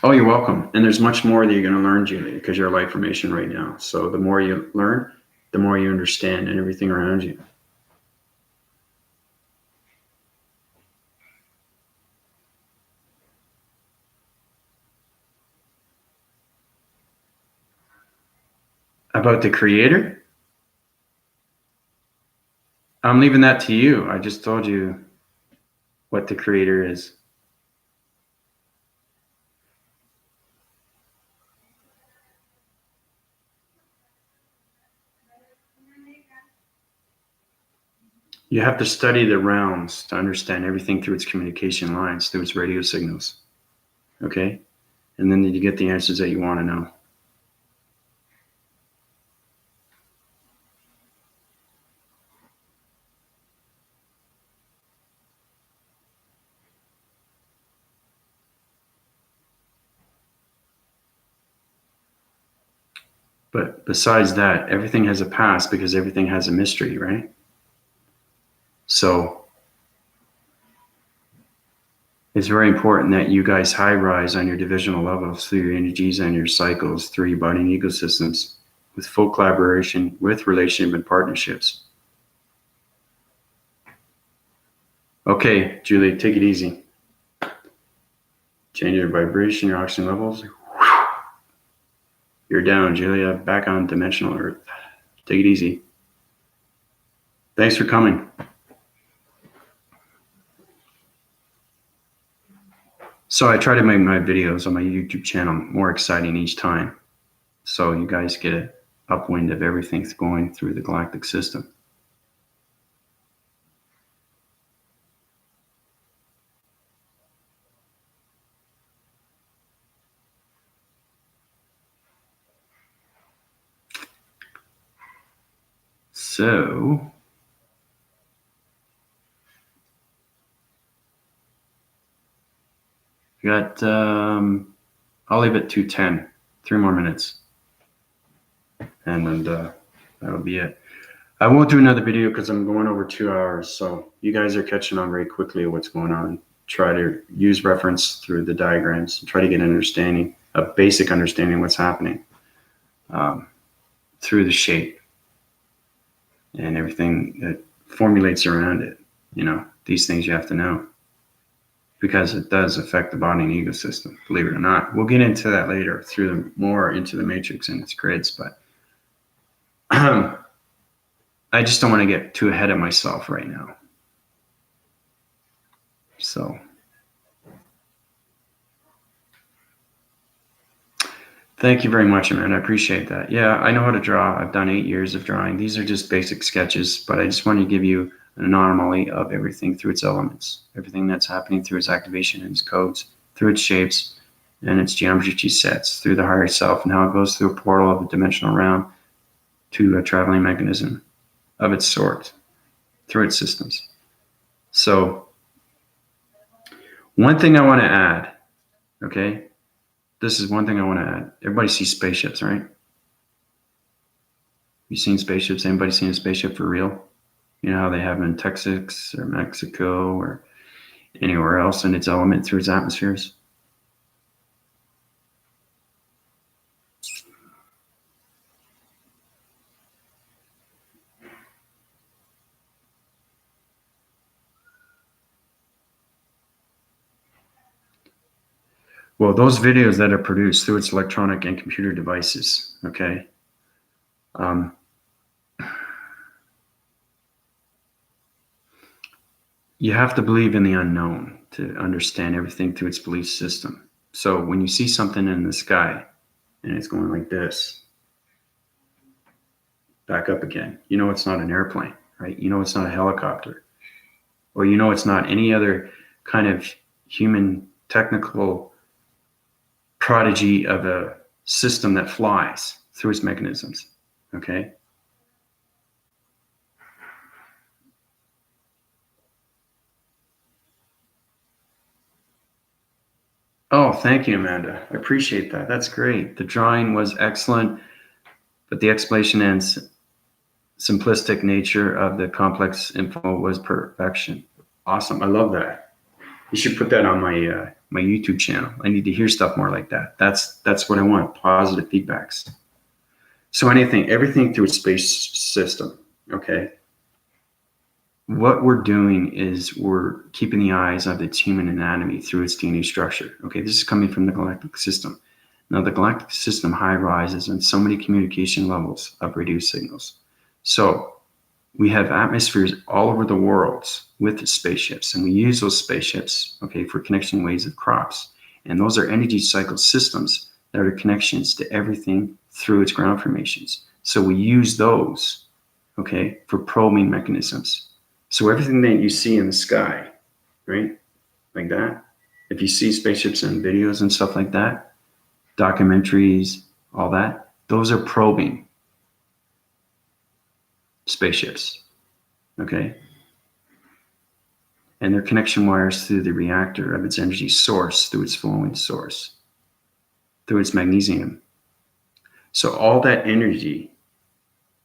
oh, you're welcome. And there's much more that you're going to learn, Julie, because you're a light formation right now. So the more you learn, the more you understand and everything around you. About the creator, I'm leaving that to you. I just told you what the creator is. You have to study the realms to understand everything through its communication lines, through its radio signals. Okay? And then you get the answers that you want to know. But besides that, everything has a past because everything has a mystery, right? So it's very important that you guys high rise on your divisional levels through your energies and your cycles, through your body and ecosystems, with full collaboration, with relationship and partnerships. Okay, Julie, take it easy. Change your vibration, your oxygen levels. You're down, Julia, back on dimensional Earth. Take it easy. Thanks for coming. So I try to make my videos on my YouTube channel more exciting each time, so you guys get an upwind of everything going through the galactic system. So we got, I'll leave it 2:10, 3 more minutes. And then that'll be it. I won't do another video because I'm going over 2 hours. So you guys are catching on very quickly what's going on. Try to use reference through the diagrams and try to get an understanding, a basic understanding of what's happening through the shape and everything that formulates around it. You know, these things you have to know because it does affect the body and ecosystem, believe it or not. We'll get into that later more into the matrix and its grids, but I just don't want to get too ahead of myself right now. So thank you very much, Amanda. I appreciate that. Yeah, I know how to draw. I've done 8 years of drawing. These are just basic sketches, but I just want to give you an anomaly of everything through its elements, everything that's happening through its activation and its codes, through its shapes and its geometry sets, through the higher self, and how it goes through a portal of a dimensional realm to a traveling mechanism of its sort, through its systems. So one thing I want to add, okay? This is one thing I want to add. Everybody sees spaceships, right? You seen spaceships? Anybody seen a spaceship for real? You know how they have them in Texas or Mexico or anywhere else in its element through its atmospheres? Well, those videos that are produced through its electronic and computer devices, okay? You have to believe in the unknown to understand everything through its belief system. So when you see something in the sky and it's going like this, back up again, you know it's not an airplane, right? You know it's not a helicopter, or you know it's not any other kind of human technical prodigy of a system that flies through its mechanisms, okay? Oh, thank you, Amanda. I appreciate that. That's great. The drawing was excellent, but the explanation ends simplistic nature of the complex info was perfection. Awesome. I love that. You should put that on my my YouTube channel. I need to hear stuff more like that. That's what I want. Positive feedbacks. So everything through a space system. Okay. What we're doing is we're keeping the eyes on its human anatomy through its DNA structure. Okay. This is coming from the galactic system. Now, the galactic system high rises on so many communication levels of radio signals. So we have atmospheres all over the world with spaceships, and we use those spaceships, okay, for connection ways of crops. And those are energy cycle systems that are connections to everything through its ground formations. So we use those, okay, for probing mechanisms. So everything that you see in the sky, right, like that, if you see spaceships in videos and stuff like that, documentaries, all that, those are probing spaceships, okay? And their connection wires through the reactor of its energy source, through its flowing source, through its magnesium. So all that energy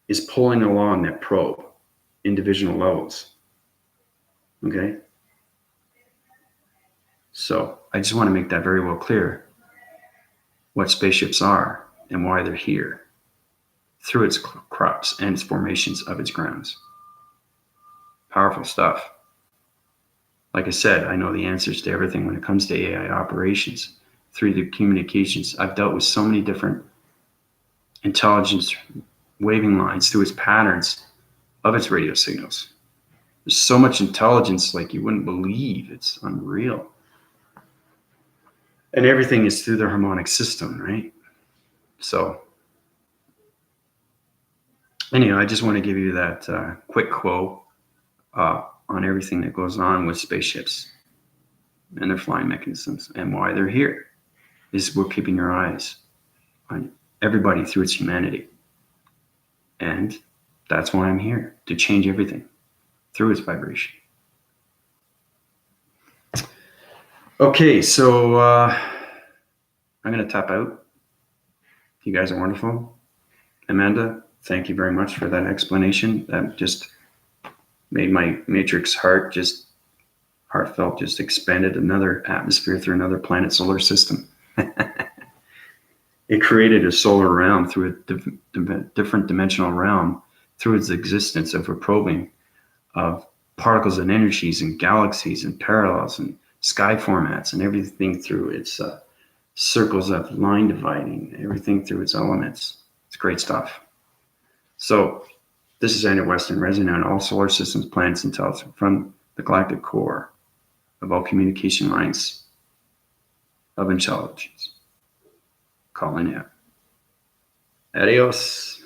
is pulling along that probe in divisional levels, okay? So I just want to make that very well clear what spaceships are and why they're here through its crops and its formations of its grounds. Powerful stuff. Like I said, I know the answers to everything when it comes to AI operations through the communications. I've dealt with so many different intelligence waving lines through its patterns of its radio signals. There's so much intelligence like you wouldn't believe. It's unreal. And everything is through the harmonic system, right? So anyway, I just want to give you that quick quote on everything that goes on with spaceships and their flying mechanisms and why they're here. Is we're keeping your eyes on everybody through its humanity. And that's why I'm here, to change everything through its vibration. Okay, so I'm going to tap out. You guys are wonderful. Amanda, thank you very much for that explanation. That just made my matrix heartfelt, just expanded another atmosphere through another planet solar system. It created a solar realm through a different dimensional realm through its existence of a probing of particles and energies and galaxies and parallels and sky formats and everything through its circles of line dividing, everything through its elements. It's great stuff. So this is Andrew Weston, resident on all solar systems, planets, and intelligence from the galactic core of all communication lines of intelligence. Calling out. Adios.